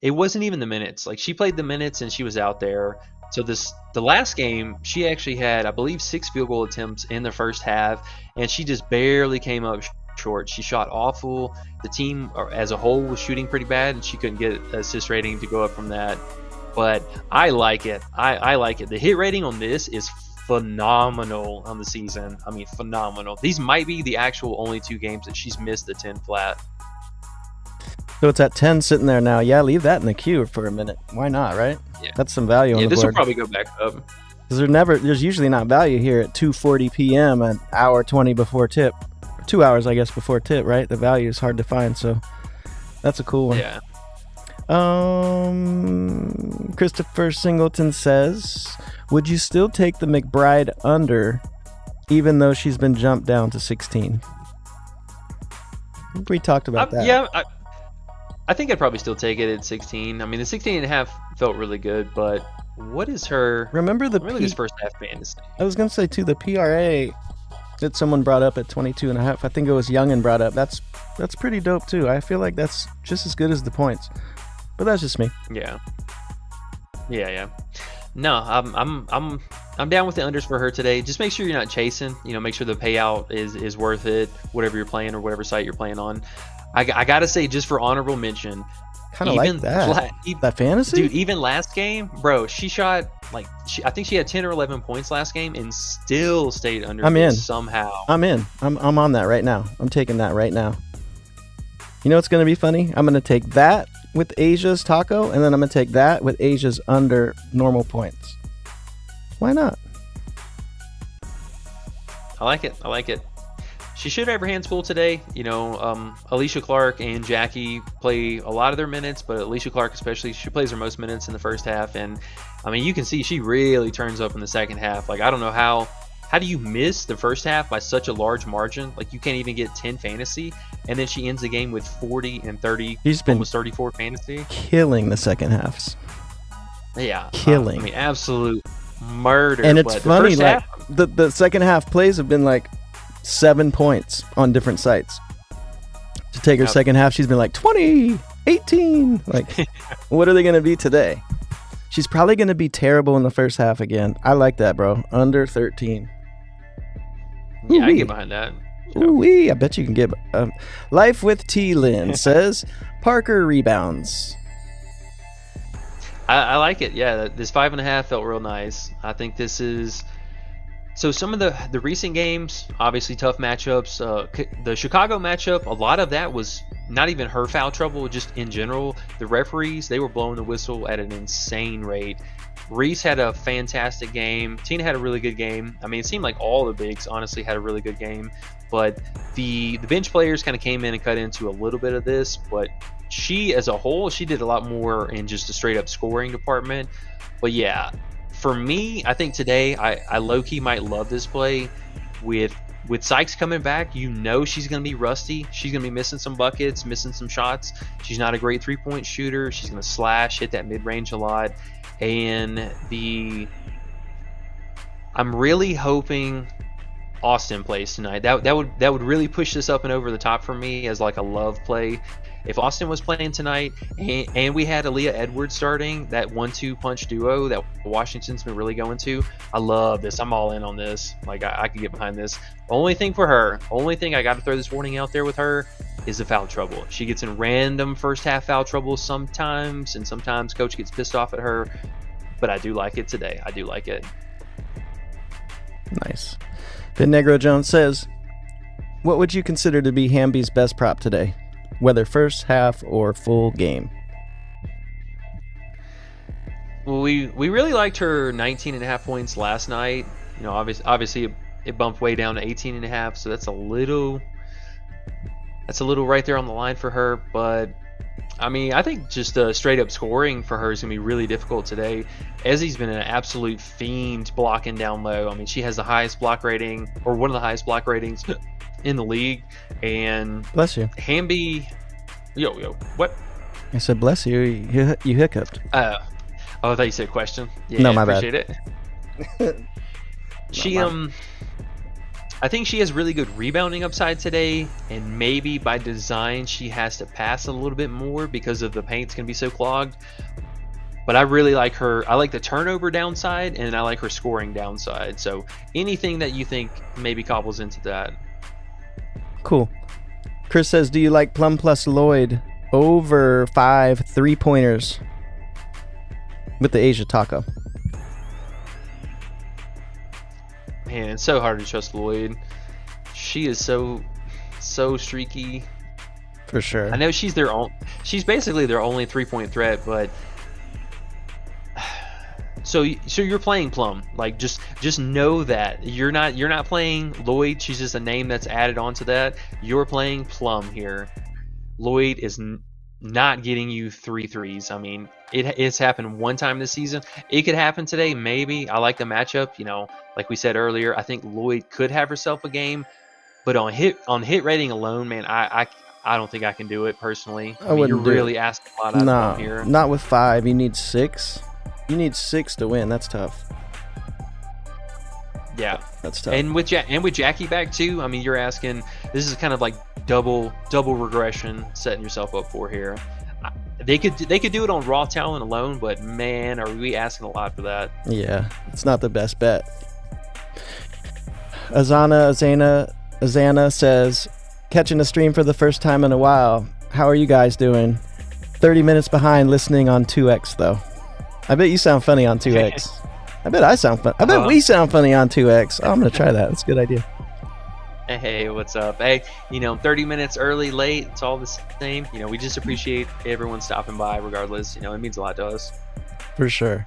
it wasn't even the minutes. Like, she played the minutes and she was out there. So the last game, she actually had, I believe, 6 field goal attempts in the first half, and she just barely came up short. She shot awful. The team as a whole was shooting pretty bad, and she couldn't get assist rating to go up from that. But I like it. I like it. The hit rating on this is phenomenal on the season. I mean, phenomenal. These might be the actual only 2 games that she's missed the 10 flat. So it's at 10 sitting there now. Yeah, leave that in the queue for a minute. Why not, right? Yeah. That's some value on the board. Yeah, this will probably go back up. Because there's usually not value here at 2:40 p.m. an hour 20 before tip. 2 hours, I guess, before tip, right? The value is hard to find, so that's a cool one. Yeah. Christopher Singleton says, would you still take the McBride under even though she's been jumped down to 16? I think we talked about that. Yeah, I think I'd probably still take it at 16. I mean, the 16 and a half felt really good, but what is her? Remember the Let me look at his first half fantasy. I was gonna say too, the PRA that someone brought up at 22 and a half. I think it was Youngin brought up. That's pretty dope too. I feel like that's just as good as the points, but that's just me. Yeah. No, I'm down with the unders for her today. Just make sure you're not chasing. Make sure the payout is worth it, whatever you're playing or whatever site you're playing on. I gotta say, just for honorable mention, Kind of like that. That fantasy, dude. Even last game, bro, she shot I think she had 10 or 11 points last game and still stayed under. I'm in somehow. I'm in. I'm on that right now. I'm taking that right now. You know what's gonna be funny? I'm gonna take that with Asia's taco, and then I'm gonna take that with Asia's under normal points. Why not? I like it. She should have her hands full today. Alicia Clark and Jackie play a lot of their minutes, but Alicia Clark especially, she plays her most minutes in the first half. And, I mean, you can see she really turns up in the second half. Like, I don't know how do you miss the first half by such a large margin? Like, you can't even get 10 fantasy, and then she ends the game with 40 and 30, almost 34 fantasy. Killing the second halves. Yeah. Killing. I mean, absolute murder. And it's funny, like, half, the second half plays have been like 7 points on different sites. To take her second half, she's been like 20, 18. Like, what are they going to be today? She's probably going to be terrible in the first half again. I like that, bro. Under 13. Yeah, I can get behind that. Ooh-wee. I bet you can get... Life with T. Lynn says, Parker rebounds. I like it. Yeah, this 5.5 felt real nice. I think this is... So some of the recent games, obviously tough matchups. The Chicago matchup, a lot of that was not even her foul trouble, just in general. The referees, they were blowing the whistle at an insane rate. Reese had a fantastic game. Tina had a really good game. I mean, it seemed like all the bigs honestly had a really good game. But the bench players kind of came in and cut into a little bit of this. But she, as a whole, she did a lot more in just a straight up scoring department. But yeah, for me, I think today I low-key might love this play. With Sykes coming back, she's going to be rusty. She's going to be missing some buckets, missing some shots. She's not a great three-point shooter. She's going to slash, hit that mid-range a lot. And I'm really hoping Austin plays tonight. That would really push this up and over the top for me as like a love play. If Austin was playing tonight and we had Aaliyah Edwards starting, that 1-2 punch duo that Washington's been really going to, I love this. I'm all in on this. Like, I could get behind this. Only thing I got to throw this warning out there with her is the foul trouble. She gets in random first half foul trouble sometimes, and sometimes coach gets pissed off at her. But I do like it today. I do like it. Nice. Ben Negro Jones says, what would you consider to be Hamby's best prop today? Whether first half or full game. Well, we really liked her 19.5 points last night. Obviously it bumped way down to 18.5, so that's a little right there on the line for her. But I mean, I think just straight up scoring for her is gonna be really difficult today. Ezzy's been an absolute fiend blocking down low. I mean, she has the highest block rating, or one of the highest block ratings in the league. And bless you, Hamby. Yo, what? I said bless you. You hiccuped. I thought you said question. Yeah, no, my appreciate bad. It. I think she has really good rebounding upside today, and maybe by design she has to pass a little bit more because of the paint's gonna be so clogged. But I really like her. I like the turnover downside, and I like her scoring downside. So anything that you think maybe cobbles into that. Cool. Chris says, do you like Plum plus Lloyd over 5 3-pointers with the Asia taco? Man, it's so hard to trust Lloyd. She is so streaky. For sure. I know she's basically their only 3-point threat, but so you're playing Plum. Like, just know that you're not playing Lloyd. She's just a name that's added onto that. You're playing Plum here. Lloyd is not getting you 3 threes. I mean, it's happened one time this season. It could happen today, maybe. I like the matchup. Like we said earlier, I think Lloyd could have herself a game, but on hit rating alone, man, I I don't think I can do it personally. I wouldn't you're do it. really asking a lot out No, of him here. not with 5. You need 6. You need 6 to win. That's tough. Yeah. That's tough. And with Jackie back too, I mean, you're asking. This is kind of like double regression, setting yourself up for here. They could do it on raw talent alone, but man, are we asking a lot for that? Yeah, it's not the best bet. Azana says, catching the stream for the first time in a while. How are you guys doing? 30 minutes behind listening on 2X though. I bet you sound funny on 2X. I bet I sound fun. I bet we sound funny on 2X. Oh, I'm gonna try that. That's a good idea. Hey, what's up? Hey, 30 minutes early, late, it's all the same. We just appreciate everyone stopping by regardless. It means a lot to us. For sure.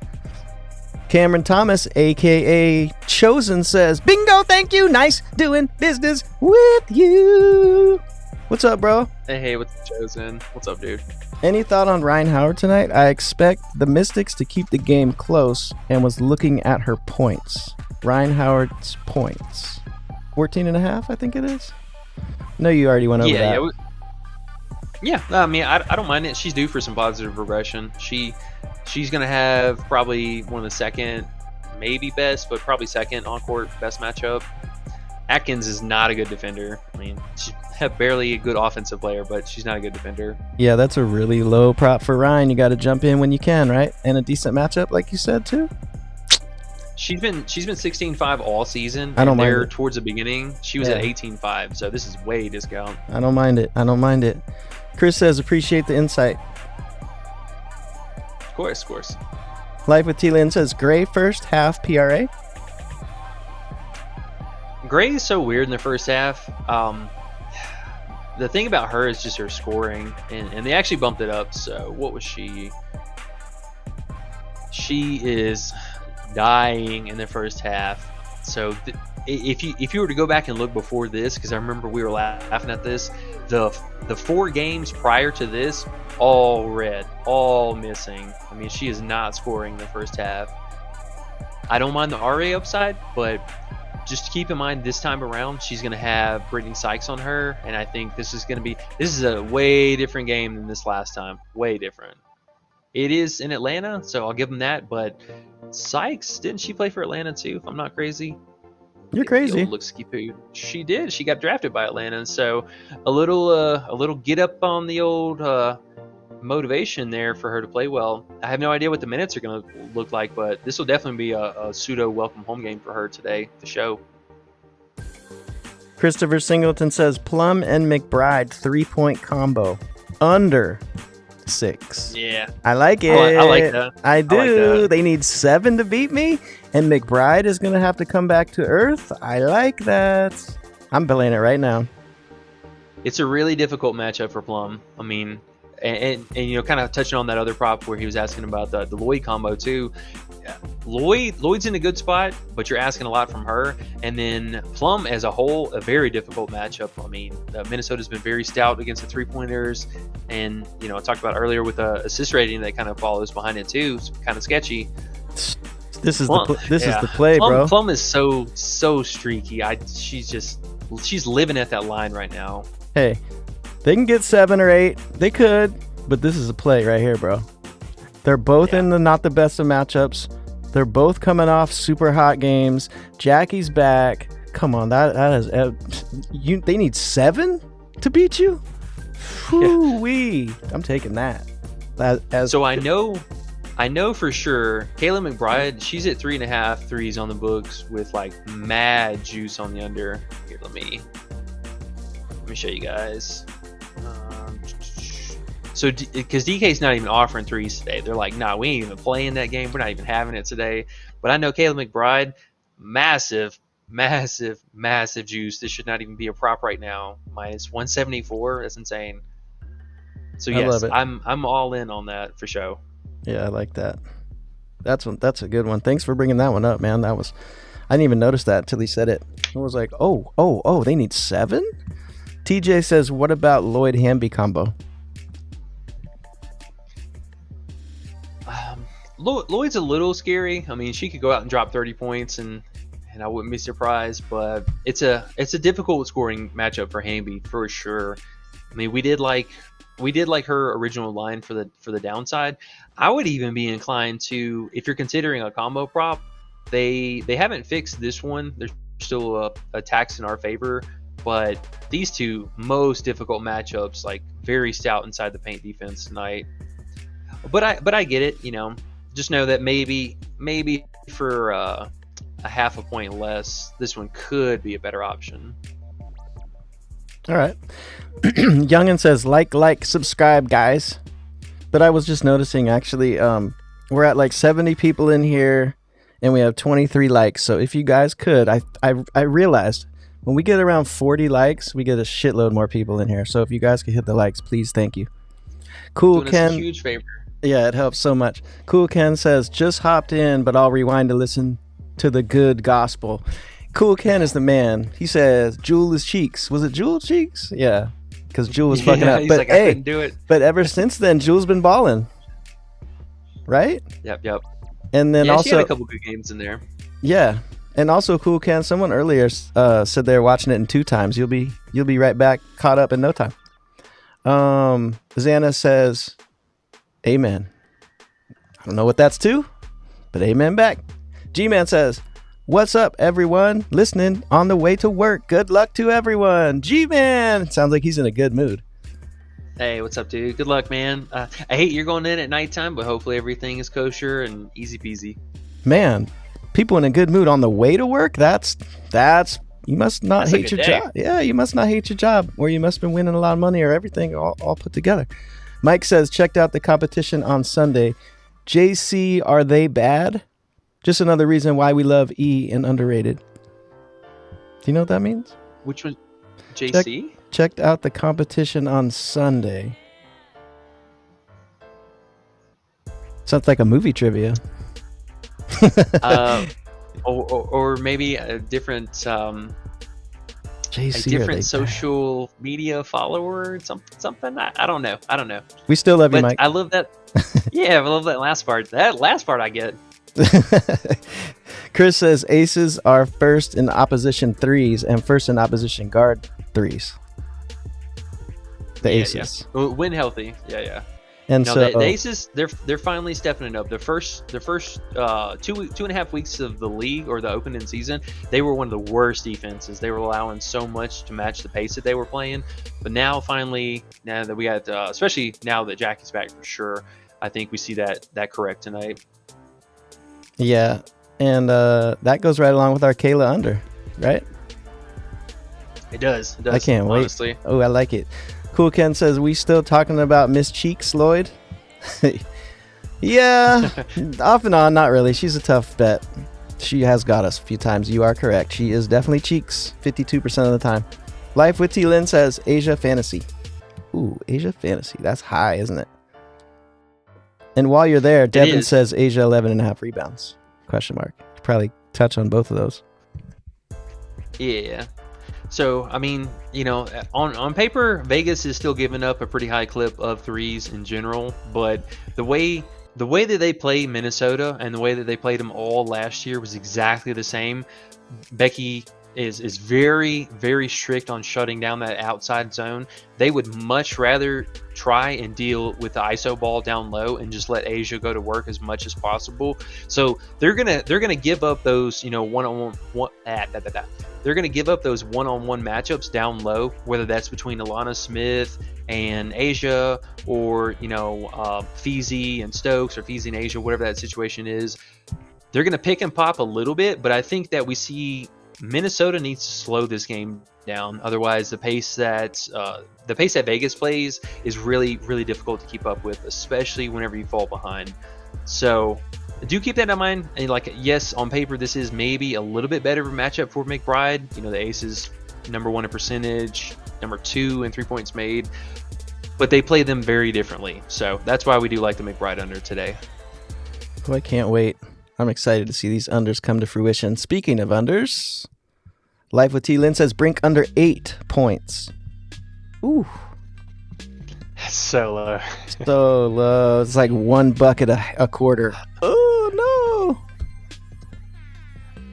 Cameron Thomas, aka Chosen, says, bingo, thank you. Nice doing business with you. What's up, bro? Hey, what's up, Chosen? What's up, dude? Any thought on Rhyne Howard tonight? I expect the Mystics to keep the game close and was looking at her points. Rhyne Howard's points. 14.5, I think it is. No, you already went over that. Yeah. I mean, I don't mind it. She's due for some positive regression. She's gonna have probably one of the second, maybe best, but probably second on court best matchup. Atkins is not a good defender. I mean, she's barely a good offensive player, but she's not a good defender. Yeah, that's a really low prop for Rhyne. You got to jump in when you can, right? And a decent matchup, like you said too. She's been 16-5 all season. I don't mind there it. Towards the beginning, she was at 18-5, so this is way discount. I don't mind it. Chris says, appreciate the insight. Of course. Life with T-Lin says, Gray first half PRA. Gray is so weird in the first half. The thing about her is just her scoring, and they actually bumped it up. So what was she? She is dying in the first half. So if you were to go back and look before this, because I remember we were laughing at this, the 4 games prior to this, all red, all missing. I mean, she is not scoring in the first half. I don't mind the RA upside, but just keep in mind this time around, she's going to have Brittany Sykes on her, and I think this is a way different game than this last time. Way different. It is in Atlanta, so I'll give them that, but Sykes, didn't she play for Atlanta too, if I'm not crazy? You're crazy. She did. She got drafted by Atlanta, so a little get up on the old motivation there for her to play well. I have no idea what the minutes are going to look like, but this will definitely be a pseudo welcome home game for her today, the show. Christopher Singleton says, Plum and McBride 3-point combo. Under 6. Yeah. I like it. I like that. I do. I like that. They need 7 to beat me, and McBride is going to have to come back to earth. I like that. I'm playing it right now. It's a really difficult matchup for Plum. I mean, and kind of touching on that other prop where he was asking about the Lloyd combo too. Lloyd's in a good spot, but you're asking a lot from her. And then Plum as a whole, a very difficult matchup. I mean, Minnesota's been very stout against the 3-pointers, and I talked about earlier with the assist rating that kind of follows behind it too. It's kind of sketchy. This is Plum, is the play, bro. Plum is so streaky. She's living at that line right now. Hey, they can get 7 or 8. They could, but this is a play right here, bro. They're both in the not the best of matchups. They're both coming off super hot games. Jackie's back. Come on, that is they need 7 to beat you. Whoo-wee. I'm taking that. So I know for sure Kayla McBride, she's at 3.5 threes on the books with like mad juice on the under. Here, let me show you guys. So because DK's not even offering threes today, they're like, nah, we ain't even playing that game. We're not even having it today. But I know Kayla McBride, massive juice. This should not even be a prop right now. Minus 174. That's insane. So yes, I love it. I'm all in on that for sure. Yeah, I like that. That's a good one. Thanks for bringing that one up, man. I didn't even notice that until he said it. I was like, oh, they need 7? TJ says, what about Lloyd Hamby combo? Lloyd's a little scary. I mean, she could go out and drop 30 points, and I wouldn't be surprised. But it's a difficult scoring matchup for Hamby for sure. I mean, we did like her original line for the downside. I would even be inclined to, if you're considering a combo prop, they haven't fixed this one. There's still a tax in our favor, but these two most difficult matchups, like very stout inside the paint defense tonight. But I get it, you know. Just know that maybe for a half a point less, this one could be a better option. All right. Youngin says, like, subscribe, guys. But I was just noticing, actually, we're at like 70 people in here, and we have 23 likes. So if you guys could, I realized when we get around 40 likes, we get a shitload more people in here. So if you guys could hit the likes, please, thank you. Cool Doing Ken. us a huge favor. Yeah, it helps so much. Cool Ken says, just hopped in, but I'll rewind to listen to the good gospel. Cool Ken is the man. He says, Jewel is cheeks. Was it Jewel cheeks? Yeah, because Jewel was fucking up. He's But like, I hey, couldn't do it. but ever since then, Jewel's been balling. Right? Yep. And then Yeah, she also, had a couple good games in there. yeah. And also, Cool Ken, someone earlier said they were watching it in 2 times. You'll be right back caught up in no time. Xana says, amen. I don't know what that's to, but amen back. G-Man says, what's up, everyone? Listening on the way to work. Good luck to everyone. G-Man. Sounds like he's in a good mood. Hey, what's up, dude? Good luck, man. I hate you're going in at nighttime, but hopefully everything is kosher and easy peasy. Man, people in a good mood on the way to work. That's you must not That's a hate good your day. job. Yeah, you must not hate your job, or you must have been winning a lot of money, or everything all put together. Mike says, checked out the competition on Sunday. JC, are they bad? Just another reason why we love E and underrated. Do you know what that means? Which one? JC? Checked out the competition on Sunday. Sounds like a movie trivia. Or maybe a different JC, a different are they social media follower, something. I don't know. bad? We still love you, But Mike. I love that. Yeah, I love that last part. That last part I get. Chris says aces are first in opposition threes and first in opposition guard threes. The aces. Yeah. When healthy. Yeah. And No, so the Aces, they're finally stepping it up. The first 2.5 weeks of the league or the opening season, they were one of the worst defenses. They were allowing so much to match the pace that they were playing. But now, finally, now that we got, especially now that Jackie's back for sure, I think we see that correct tonight. yeah, and that goes right along with our Kayla under, right? It does. I can't wait. Honestly. Oh, I like it. Cool Ken says, we still talking about Miss Cheeks, Lloyd? Yeah, off and on, not really. She's a tough bet. She has got us a few times. You are correct. She is definitely Cheeks 52% of the time. Life with T. Lynn says, Asia Fantasy. Ooh, Asia Fantasy. That's high, isn't it? And while you're there, Devin is. says Asia 11.5 rebounds. Question mark. Probably touch on both of those. Yeah. So, I mean, you know, on paper, Vegas is still giving up a pretty high clip of threes in general, but the way that they play Minnesota and the way that they played them all last year was exactly the same. Becky is very, very strict on shutting down that outside zone. They would much rather try and deal with the ISO ball down low and just let Asia go to work as much as possible. So they're gonna give up those, you know, they're gonna give up those one-on-one matchups down low, whether that's between Alana Smith and Asia, or you know, Feezy and Stokes, or Feezy and Asia, whatever that situation is. They're gonna pick and pop a little bit, but I think that we see Minnesota needs to slow this game down. Otherwise, the pace that Vegas plays is really, really difficult to keep up with, especially whenever you fall behind. So do keep that in mind. And like, yes, on paper, this is maybe a little bit better of a matchup for McBride. You know, the Aces number 1 in percentage, number 2 in 3 points made, but they play them very differently. So that's why we do like the McBride under today. Oh, I can't wait. I'm excited to see these unders come to fruition. Speaking of unders, Life with T. Lynn says Brink under 8 points. Ooh, That's so low. so low. It's like $1 a quarter. Oh, no.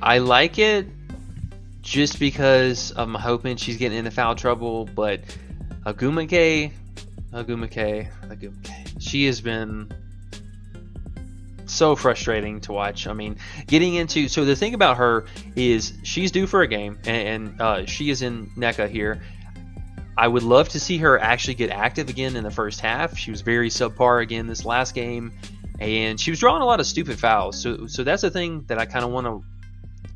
I like it just because I'm hoping she's getting into foul trouble, but Agumake. She has been so frustrating to watch. I mean, so the thing about her is she's due for a game, and she is in NECA here. I would love to see her actually get active again in the first half. She was very subpar again this last game, and she was drawing a lot of stupid fouls. So that's the thing that I kind of want to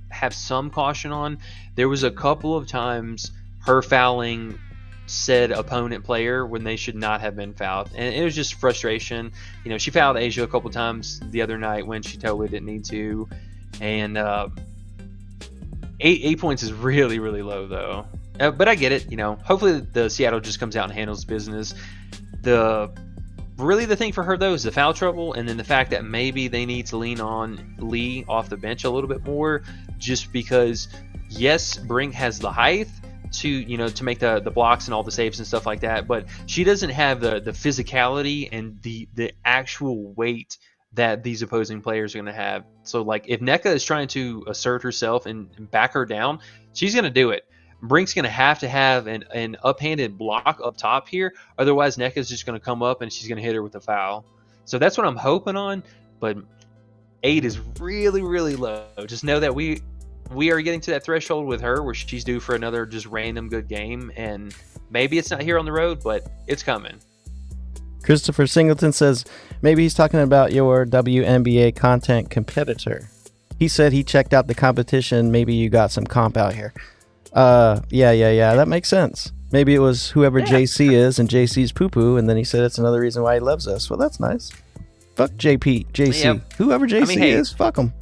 have some caution on. There was a couple of times her fouling said opponent player when they should not have been fouled, and it was just frustration. She fouled Asia a couple times the other night when she totally didn't need to, and 8 points is really, really low though. But I get it. Hopefully the Seattle just comes out and handles business. The thing for her though is the foul trouble, and then the fact that maybe they need to lean on Lee off the bench a little bit more, just because yes, Brink has the height to make the blocks and all the saves and stuff like that, but she doesn't have the physicality and the actual weight that these opposing players are going to have. So like if NECA is trying to assert herself and back her down, she's going to do it. Brink's going to have an up-handed block up top here, otherwise NECA is just going to come up and she's going to hit her with a foul. So that's what I'm hoping on, but 8 is really, really low. Just know that we are getting to that threshold with her where she's due for another just random good game, and maybe it's not here on the road, but it's coming. Christopher Singleton says maybe he's talking about your WNBA content competitor. He said he checked out the competition. Maybe you got some comp out here. Yeah. That makes sense. Maybe it was whoever JC is, and JC's poo-poo, and then he said it's another reason why he loves us. Well, that's nice. Fuck JC. Yep. Whoever JC is, fuck him.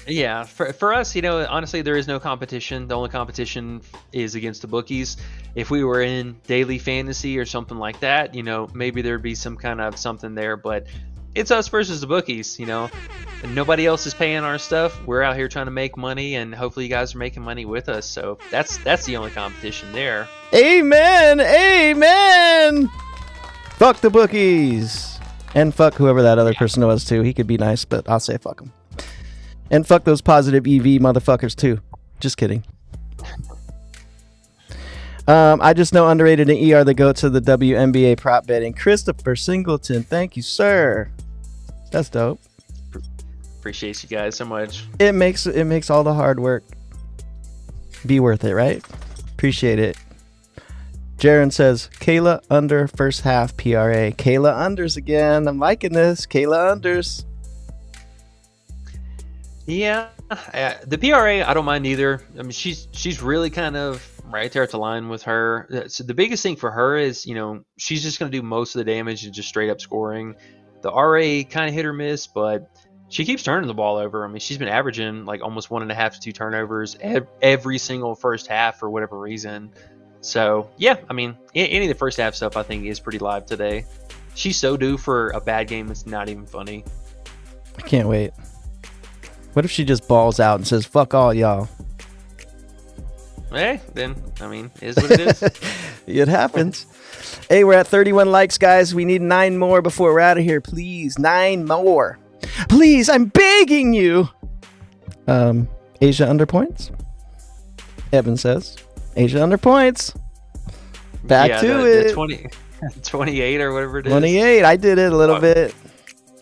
Yeah, for us, honestly, there is no competition. The only competition is against the bookies. If we were in daily fantasy or something like that, maybe there'd be some kind of something there. But it's us versus the bookies, and nobody else is paying our stuff. We're out here trying to make money, and hopefully you guys are making money with us. So that's the only competition there. Amen. Fuck the bookies, and fuck whoever that other person was too. He could be nice, but I'll say fuck him. And fuck those positive EV motherfuckers too. Just kidding. I just know Underrated and E are the goats of the WNBA prop betting. Christopher Singleton, thank you, sir. That's dope. Appreciate you guys so much. It makes all the hard work be worth it, right? Appreciate it. Jaron says Kayla under first half PRA. Kayla unders again. I'm liking this. Kayla unders. Yeah, the PRA I don't mind either. I mean, she's really kind of right there at the line with her. So the biggest thing for her is she's just going to do most of the damage and just straight up scoring. The RA kind of hit or miss, but she keeps turning the ball over. I mean, she's been averaging like almost 1.5 to 2 turnovers every single first half for whatever reason. So yeah, I mean, any of the first half stuff I think is pretty live today. She's so due for a bad game it's not even funny. I can't wait. What if she just balls out and says, fuck all y'all? Hey, then, I mean, it is what it is. It happens. Hey, we're at 31 likes, guys. We need 9 more before we're out of here. Please, 9 more. Please, I'm begging you. Asia under points? Evan says. Asia under points. Back to it. 28 or whatever it is. 28. I did it a little bit.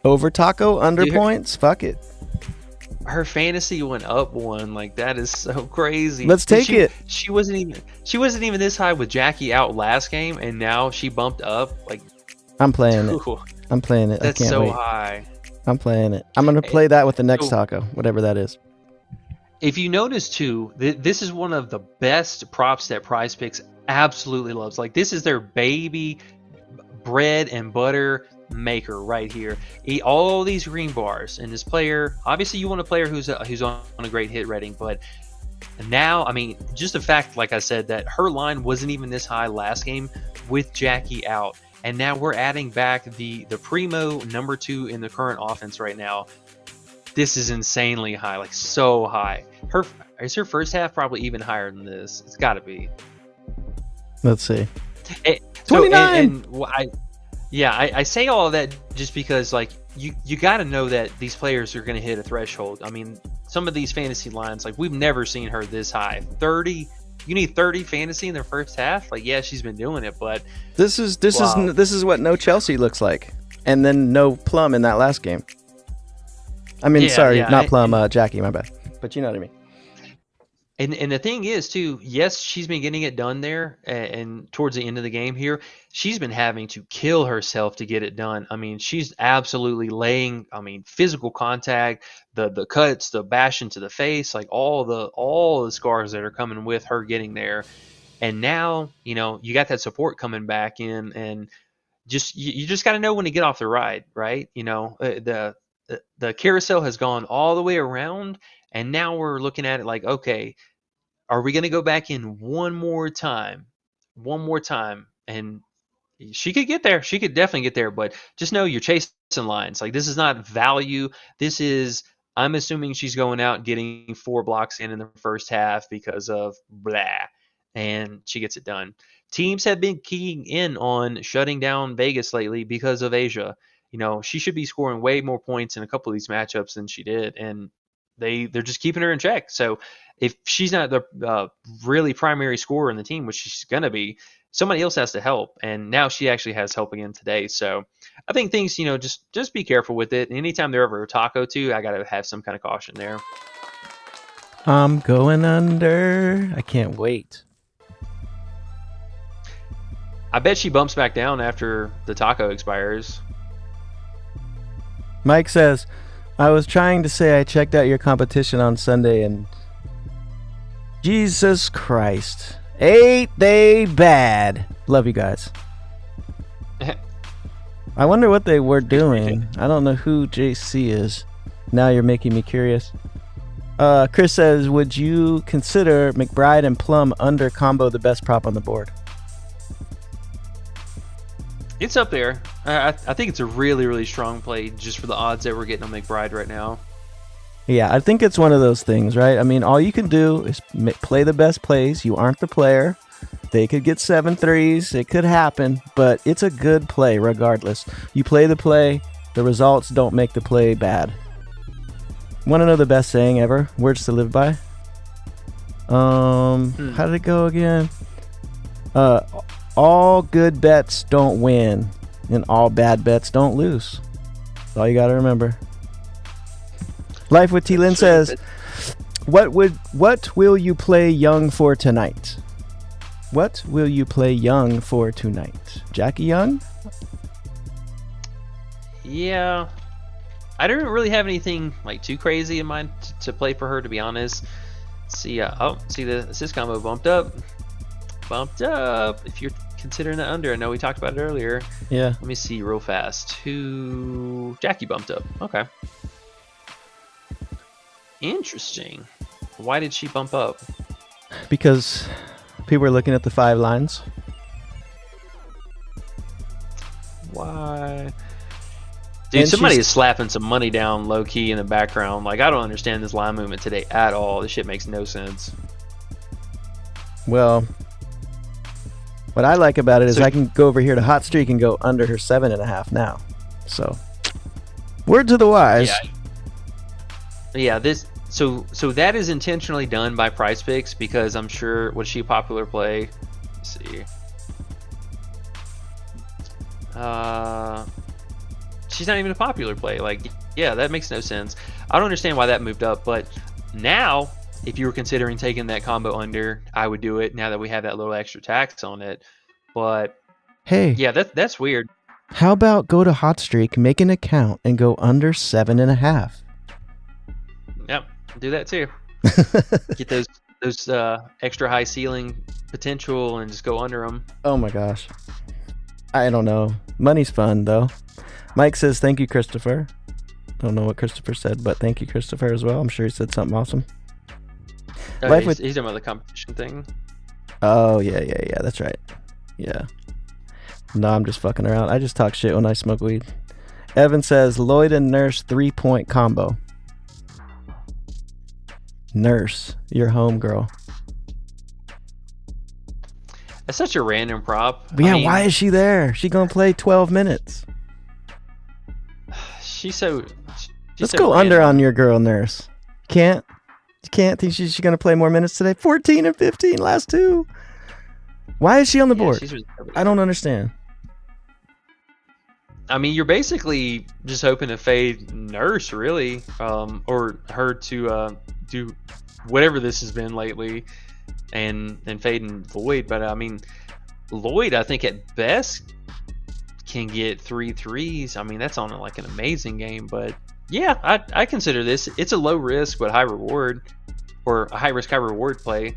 Over Taco, under points. Fuck it. Her fantasy went up 1. Like, that is so crazy. Let's take it. She wasn't even this high with Jackie out last game, and now she bumped up. Like, I'm playing it. I'm playing it. That's I can't so wait. high. I'm playing it. I'm gonna play that with the next taco, whatever that is. If you notice too, this is one of the best props that PrizePicks absolutely loves. Like, this is their baby bread and butter maker right here. Eat all these green bars, and this player, obviously you want a player who's on a great hit rating, but now, I mean, just the fact, like I said, that her line wasn't even this high last game with Jackie out, and now we're adding back the primo number 2 in the current offense right now. This is insanely high, like so high. Her first half probably even higher than this. It's got to be. Let's see. 29. I say all of that just because, like, you got to know that these players are going to hit a threshold. I mean, some of these fantasy lines, like, we've never seen her this high. 30 you need 30 fantasy in the first half. Like, yeah, she's been doing it, but This is Wow. this is what no Chelsea looks like, and then no Plum in that last game. I mean, yeah, sorry, yeah. not Plum, Jackie, my bad. But you know what I mean. And the thing is too, yes, she's been getting it done there, and towards the end of the game here, she's been having to kill herself to get it done. I mean, she's absolutely laying, I mean, physical contact, the cuts, the bash into the face, like all the scars that are coming with her getting there. And now, you got that support coming back in, and you just got to know when to get off the ride, right? The carousel has gone all the way around, and now we're looking at it like, okay, are we going to go back in one more time? One more time. And she could get there. She could definitely get there. But just know you're chasing lines. Like, this is not value. This is, I'm assuming she's going out getting 4 blocks in the first half because of blah. And she gets it done. Teams have been keying in on shutting down Vegas lately because of Asia. She should be scoring way more points in a couple of these matchups than she did. And they're just keeping her in check. So if she's not the really primary scorer in the team, which she's going to be, somebody else has to help. And now she actually has help again today. So I think things, just be careful with it. Anytime they're ever a taco too, I got to have some kind of caution there. I'm going under. I can't wait. I bet she bumps back down after the taco expires. Mike says, I was trying to say I checked out your competition on Sunday and Jesus Christ. Ain't they bad? Love you guys. I wonder what they were doing. I don't know who JC is. Now you're making me curious. Chris says, would you consider McBride and Plum under combo the best prop on the board? It's up there. I think it's a really, really strong play just for the odds that we're getting on McBride right now. Yeah, I think it's one of those things, right? I mean, all you can do is play the best plays. You aren't the player. They could get 7 threes. It could happen, but it's a good play regardless. You play the play. The results don't make the play bad. Want to know the best saying ever? Words to live by? How did it go again? All good bets don't win, and all bad bets don't lose. That's all you got to remember. Life with T. Lynn says, what will you play young for tonight? What will you play young for tonight? Jackie Young? Yeah. I don't really have anything like too crazy in mind to play for her, to be honest. See the assist combo bumped up. If you're considering the under, I know we talked about it earlier. Yeah. Let me see real fast. Who? Jackie bumped up. Okay. Interesting. Why did she bump up? Because people are looking at the 5 lines. Why? Dude, And somebody she's- is slapping some money down low key in the background. Like, I don't understand this line movement today at all. This shit makes no sense. Well, what I like about it is So- I can go over here to Hot Streak and go under her 7.5 now. So, word to the wise. Yeah, this so that is intentionally done by PrizePicks because I'm sure was she a popular play? Let's see. She's not even a popular play. Like, yeah, that makes no sense. I don't understand why that moved up, but now if you were considering taking that combo under, I would do it now that we have that little extra tax on it. But Hey, yeah, that's weird. how about go to Hot Streak, make an account, and go under 7.5? Yep, do that too. Get those extra high ceiling potential and just go under them. Oh my gosh. I don't know. Money's fun, though. Mike says, thank you, Christopher. Don't know what Christopher said, but thank you, Christopher, as well. I'm sure he said something awesome. Oh, Life he's, with- he's talking about the competition thing. Oh, yeah. That's right. Yeah. No, I'm just fucking around. I just talk shit when I smoke weed. Evan says, Lloyd and Nurse 3-point combo. Nurse, your home girl. That's such a random prop. But yeah, I mean, why is she there? She gonna play 12 minutes. she's so? Let's go under on your girl, Nurse. You can't think she's going to play more minutes today. 14 and 15 last two. Why is she on the board? I don't understand. I mean, you're basically just hoping to fade Nurse, really, or her to do whatever this has been lately, and fading Lloyd. But I mean, Lloyd, I think at best can get 3 threes. I mean, that's on like an amazing game. But yeah, I consider this. It's a low risk but high reward, or a high risk high reward play.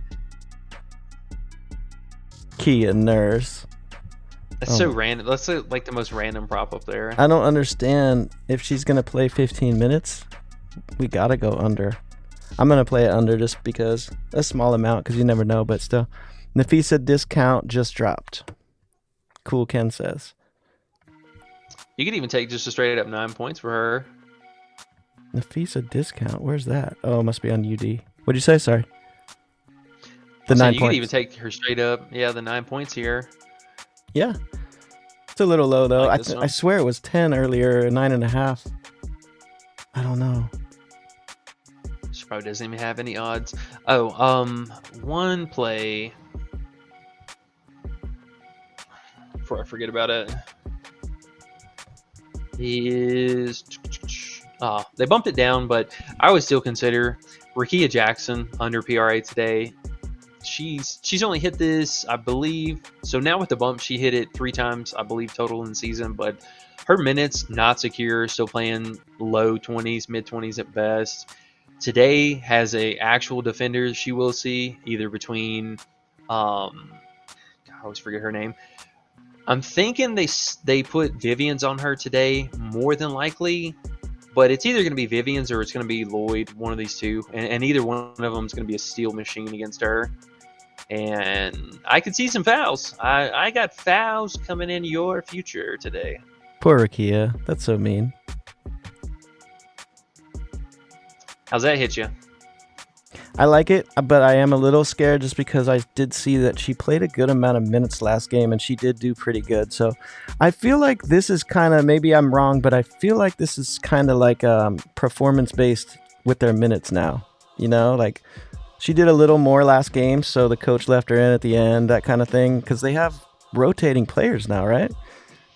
Kia Nurse. That's so random. That's like the most random prop up there. I don't understand. If she's going to play 15 minutes, we got to go under. I'm going to play it under just because. A small amount because you never know, but still. Nafisa discount just dropped. Cool Ken says. You could even take just a straight up 9 points for her. Nafisa discount? Where's that? Oh, it must be on UD. What'd you say? Sorry. The 9 you points. could even take her straight up. Yeah, the 9 points here. Yeah. It's a little low, though. Like I swear it was 10 earlier, 9.5. I don't know. She probably doesn't even have any odds. Oh, one play. Before I forget about it. Is... they bumped it down, but I would still consider Rakia Jackson under PRA today. She's only hit this, I believe. So now with the bump, she hit it 3 times, I believe, total in the season. But her minutes not secure, still playing low 20s, mid 20s at best. Today has a actual defender she will see either between, I always forget her name. I'm thinking they put Vivian's on her today, more than likely. But it's either going to be Vivian's or it's going to be Lloyd, one of these two. And either one of them is going to be a steal machine against her. And I could see some fouls. I got fouls coming in your future today. Poor Rakia. That's so mean. How's that hit you? I like it, but I am a little scared just because I did see that she played a good amount of minutes last game and she did do pretty good. So I feel like this is kind of, maybe I'm wrong, but I feel like this is kind of like performance based with their minutes now. You know, like she did a little more last game, so the coach left her in at the end, that kind of thing, because they have rotating players now, right?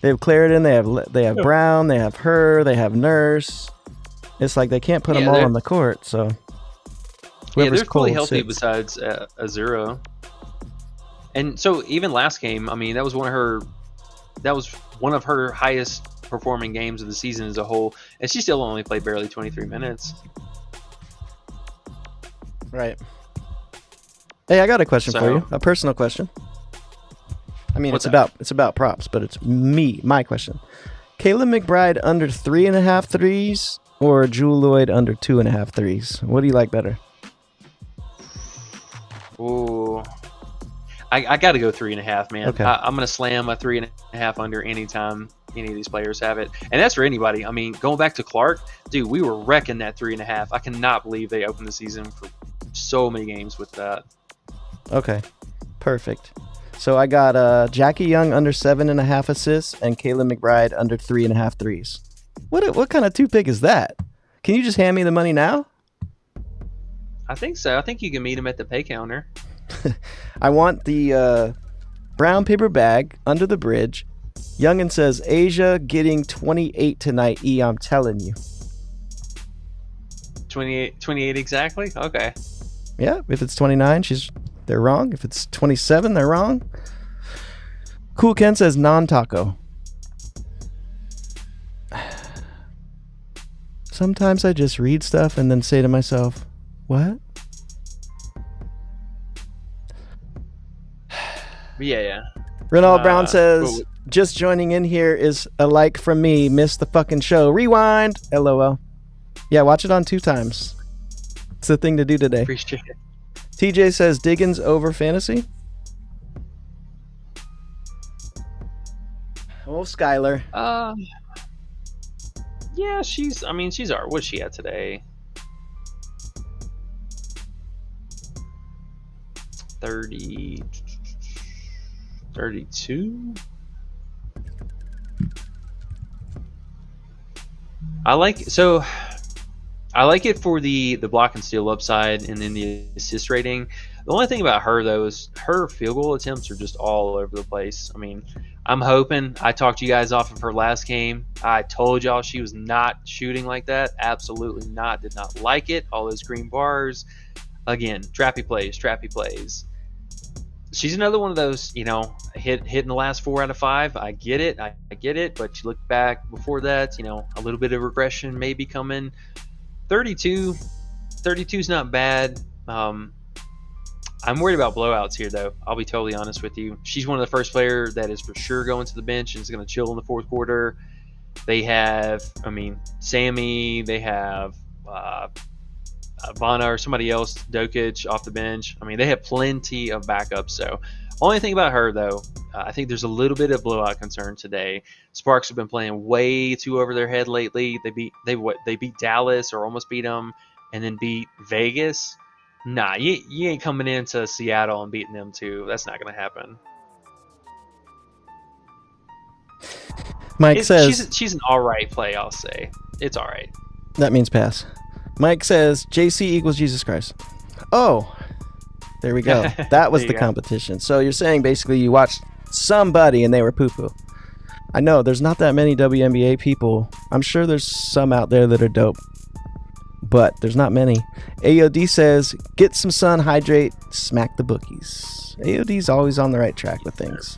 They have Clarendon, they have Brown, they have her, they have Nurse. It's like they can't put them all on the court, so... Yeah, they're fully healthy besides Azura. And so even last game, I mean, that was one of her highest performing games of the season as a whole, and she still only played barely 23 minutes. Right. Hey, I got a question for you. A personal question. I mean, it's about props, but it's my question. Kayla McBride under 3.5 threes or Jewel Lloyd under 2.5 threes? What do you like better? Ooh, I got to go 3.5, man. Okay. I'm gonna slam a 3.5 under anytime any of these players have it, and that's for anybody. I mean, going back to Clark, dude, we were wrecking that 3.5. I cannot believe they opened the season for so many games with that. Okay, perfect. So I got Jackie Young under 7.5 assists and Kayla McBride under 3.5 threes. What kind of 2-pick is that? Can you just hand me the money now? I think so. I think you can meet him at the pay counter. I want the brown paper bag under the bridge. Youngin says, Asia getting 28 tonight, E, I'm telling you. 28 exactly? Okay. Yeah, if it's 29, they're wrong. If it's 27, they're wrong. Cool Ken says non-taco. Sometimes I just read stuff and then say to myself, what? Yeah. Ronald Brown says, just joining in here is a like from me. Missed the fucking show. Rewind. LOL. Yeah, watch it on 2 times. It's the thing to do today. Appreciate it. TJ says Diggins over fantasy. Oh, Skylar. Yeah, she's alright. What's she at today? 30, 32. I like, so I like it for the block and steal upside and then the assist rating. The only thing about her though is her field goal attempts are just all over the place. I mean, I'm hoping. I talked to you guys off of her last game. I told y'all she was not shooting like that. Absolutely not. Did not like it. All those green bars. Again, trappy plays. She's another one of those, hitting the last 4 out of 5. I get it. But you look back before that, a little bit of regression may be coming. 32 is not bad. I'm worried about blowouts here, though. I'll be totally honest with you. She's one of the first players that is for sure going to the bench and is going to chill in the fourth quarter. They have, Sammy. They have Vanna or somebody else, Dokic off the bench. They have plenty of backups. So, only thing about her, though, I think there's a little bit of blowout concern today. Sparks have been playing way too over their head lately. They beat Dallas or almost beat them, and then beat Vegas. Nah, you ain't coming into Seattle and beating them too. That's not going to happen. Mike says she's an all right play. I'll say it's all right. That means pass. Mike says JC equals Jesus Christ. Oh, there we go. That was the competition. So you're saying basically you watched somebody and they were poo-poo. I know there's not that many WNBA people. I'm sure there's some out there that are dope, but there's not many. AOD says, get some sun, hydrate, smack the bookies. AOD's always on the right track with things.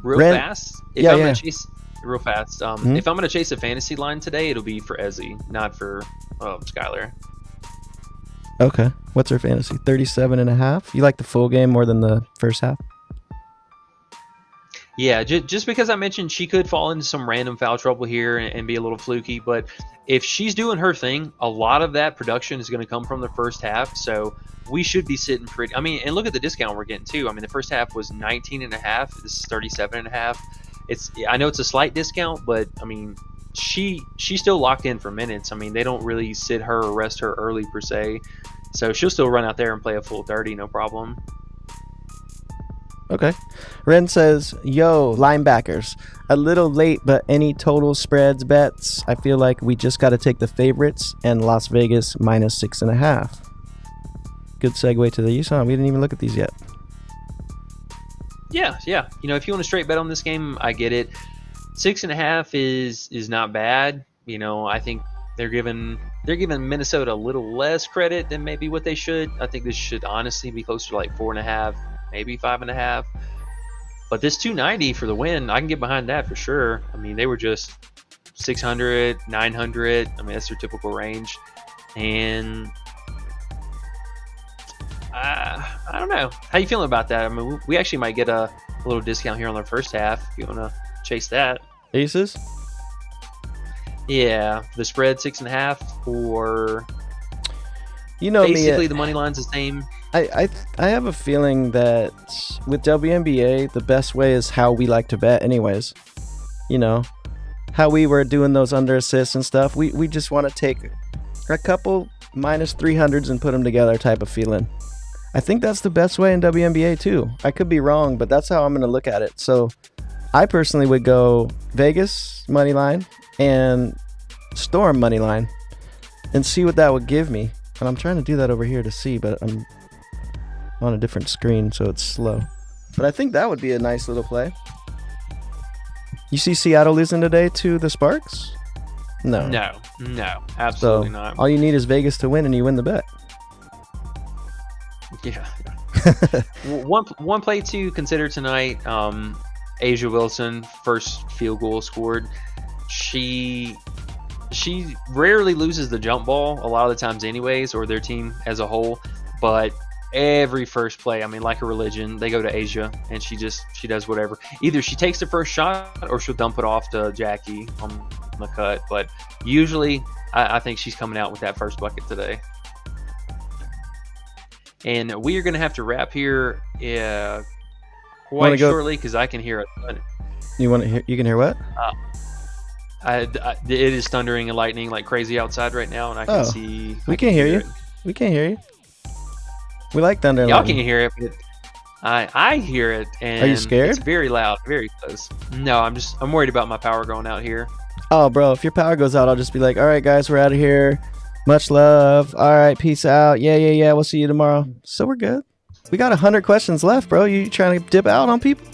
Real fast? If I'm going to chase real fast. Mm-hmm. If I'm going to chase a fantasy line today, it'll be for Ezzy, not for Skylar. Okay. What's her fantasy? 37.5? You like the full game more than the first half? Yeah, just because I mentioned she could fall into some random foul trouble here and be a little fluky, but if she's doing her thing, a lot of that production is going to come from the first half, so we should be sitting pretty... and look at the discount we're getting, too. The first half was 19.5. This is 37.5. I know it's a slight discount, but, she's still locked in for minutes. They don't really sit her or rest her early, per se, so she'll still run out there and play a full 30, no problem. Okay. Ren says, yo, linebackers. A little late, but any total spreads bets? I feel like we just got to take the favorites and Las Vegas minus 6.5. Good segue to the USON. We didn't even look at these yet. Yeah. If you want a straight bet on this game, I get it. 6.5 is not bad. I think they're giving Minnesota a little less credit than maybe what they should. I think this should honestly be closer to like 4.5. Maybe 5.5, but this 290 for the win, I can get behind that for sure. They were just 600, 900. That's their typical range, and I don't know. How you feeling about that? We actually might get a little discount here on the first half if you want to chase that. Aces? Yeah, the spread 6.5, or basically the money line's the same. I have a feeling that with WNBA, the best way is how we like to bet anyways. How we were doing those under assists and stuff. We just want to take a couple minus 300s and put them together type of feeling. I think that's the best way in WNBA too. I could be wrong, but that's how I'm going to look at it. So I personally would go Vegas money line and Storm money line and see what that would give me. And I'm trying to do that over here to see, but I'm on a different screen, so it's slow. But I think that would be a nice little play. You see Seattle losing today to the Sparks? No, absolutely not. All you need is Vegas to win, and you win the bet. Yeah. One play to consider tonight. Asia Wilson, first field goal scored. She rarely loses the jump ball a lot of the times anyways, or their team as a whole, but every first play, like a religion, they go to Asia and she does whatever. Either she takes the first shot or she'll dump it off to Jackie on the cut, but usually I think she's coming out with that first bucket today. And we are going to have to wrap here quite shortly because I can hear it. You can hear what? It is thundering and lightning like crazy outside right now, and I can see. We can't hear you. We can't hear you. We like thunder and lightning. Y'all can't hear it, but I hear it, and are you scared? It's very loud, very close. No, I'm worried about my power going out here. Oh, bro, if your power goes out, I'll just be like, all right, guys, we're out of here. Much love. All right, peace out. Yeah. We'll see you tomorrow. So we're good. We got 100 questions left, bro. You trying to dip out on people?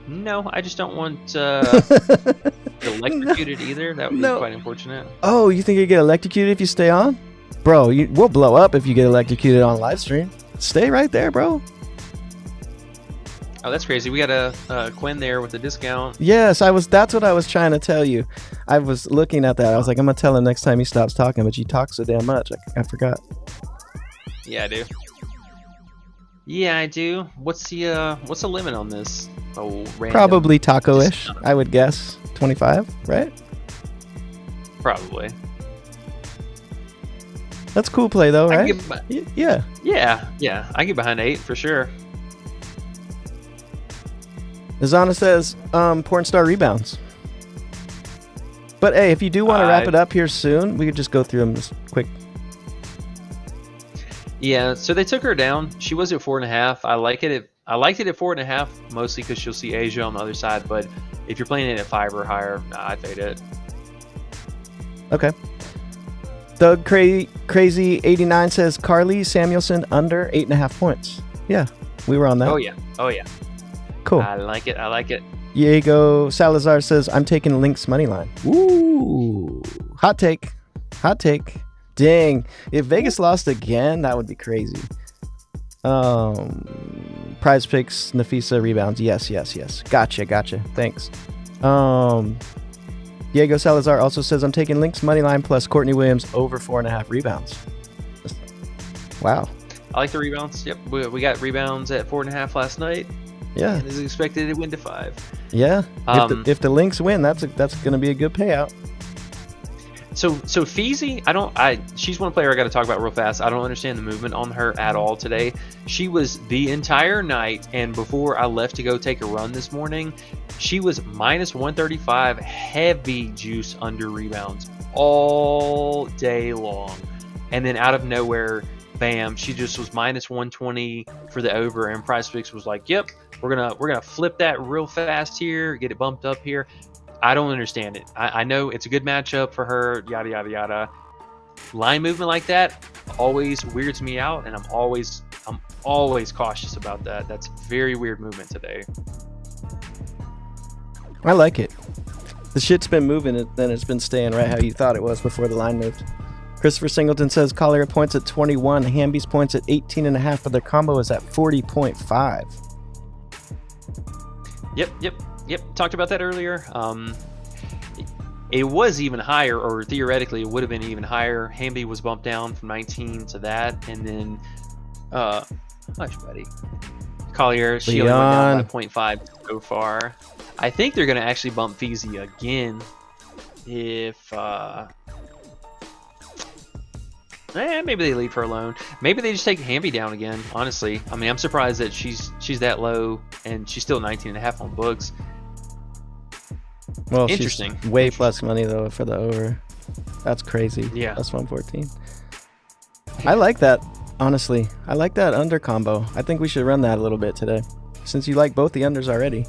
No, I just don't want electrocuted either. That would be quite unfortunate. Oh, you think you get electrocuted if you stay on? Bro, we'll blow up if you get electrocuted on live stream. Stay right there, bro. Oh, that's crazy. We got a Quinn there with a discount. Yes, that's what I was trying to tell you. I was looking at that. I was like, I'm going to tell him next time he stops talking, but you talk so damn much. I forgot. Yeah, I do. Yeah, I do. What's the limit on this? Oh, random. Probably taco-ish, I would guess. 25, right? Probably. That's cool play, though, right? Yeah. Yeah. I get behind 8 for sure. Zana says, porn star rebounds. But hey, if you do want to wrap it up here soon, we could just go through them quick. Yeah, so they took her down. She was at 4.5. I liked it at 4.5, mostly because she'll see Asia on the other side. But if you're playing it at 5 or higher, I'd fade it. Okay. Doug Crazy 89 says Carly Samuelson under 8.5 points. Yeah, we were on that. Oh yeah. Cool. I like it. Diego Salazar says I'm taking Lynx money line. Ooh, hot take. Dang, if Vegas lost again, that would be crazy. Prize picks, Nafisa rebounds. Yes. Gotcha. Thanks. Diego Salazar also says I'm taking Lynx money line plus Courtney Williams over 4.5 rebounds. Wow. I like the rebounds. Yep, we got rebounds at 4.5 last night. Yeah. And is expected to win to 5. Yeah. If the Lynx win, that's going to be a good payout. So Feezy, she's one player I got to talk about real fast. I don't understand the movement on her at all today. She was the entire night, and before I left to go take a run this morning, she was minus 135, heavy juice under rebounds all day long. And then out of nowhere, bam, she just was minus 120 for the over, and PrizePicks was like, yep, we're gonna flip that real fast here, get it bumped up here. I don't understand it. I know it's a good matchup for her, yada yada yada. Line movement like that always weirds me out, and I'm always cautious about that. That's very weird movement today. I like it. The shit's been moving, then it's been staying right how you thought it was before the line moved. Christopher Singleton says Collier points at 21, Hamby's points at 18.5, but their combo is at 40.5. Yep. Talked about that earlier. It was even higher, or theoretically it would have been even higher. Hamby was bumped down from 19 to that, and then hush, buddy. Collier, she only went down by 0.5 so far. I think they're going to actually bump Feezy again if maybe they leave her alone. Maybe they just take Hamby down again, honestly. I mean, I'm surprised that she's that low, and she's still 19.5 on books. Well, interesting. She's way plus money, though, for the over. That's crazy. Yeah. Plus 114. I like that, honestly. I like that under combo. I think we should run that a little bit today. Since you like both the unders already.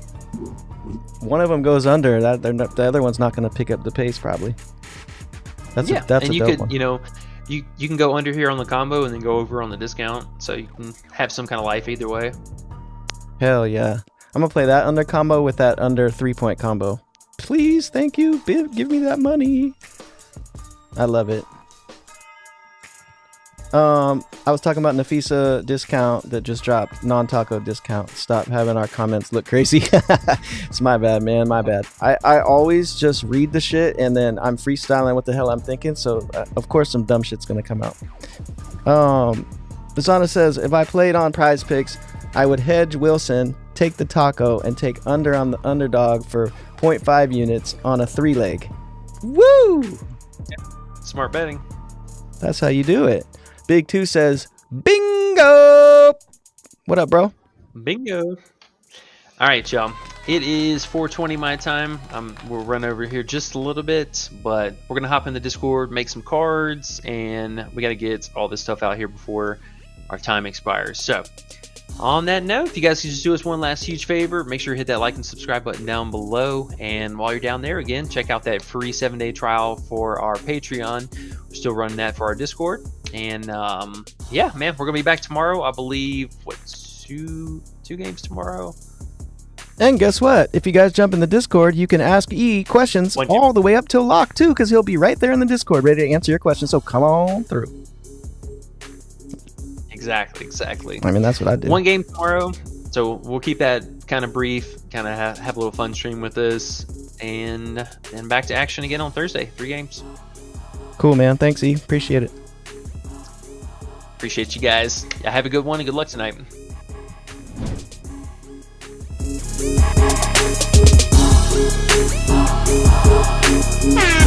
One of them goes under, the other one's not going to pick up the pace, probably. That's a dope one. You can go under here on the combo and then go over on the discount, so you can have some kind of life either way. Hell yeah. I'm going to play that under combo with that under 3-point combo. Please, thank you. Give me that money. I love it. I was talking about Nafisa discount that just dropped. Non-taco discount. Stop having our comments look crazy. It's my bad, man. My bad. I always just read the shit and then I'm freestyling what the hell I'm thinking. So, of course, some dumb shit's going to come out. Basana says, if I played on PrizePicks, I would hedge Wilson, take the taco, and take under on the underdog for 0.5 units on a 3-leg. Woo! Yeah. Smart betting. That's how you do it. Big 2 says, bingo! What up, bro? Bingo. All right, y'all. It is 4:20 my time. We'll run over here just a little bit, but we're going to hop in the Discord, make some cards, and we got to get all this stuff out here before our time expires. So On that note, if you guys could just do us one last huge favor, make sure you hit that like and subscribe button down below. And while you're down there, again, check out that free 7-day trial for our Patreon. We're still running that for our Discord. And yeah, man, we're gonna be back tomorrow. I believe two games tomorrow. And guess what? If you guys jump in the Discord, you can ask E questions all the way up till lock too, because he'll be right there in the Discord ready to answer your questions. So come on through. Exactly. I mean, that's what I did. One game tomorrow, so we'll keep that kind of brief, kind of have a little fun stream with this, and then back to action again on Thursday. 3 games. Cool, man. Thanks, E. Appreciate it. Appreciate you guys. Yeah, have a good one and good luck tonight. Bye.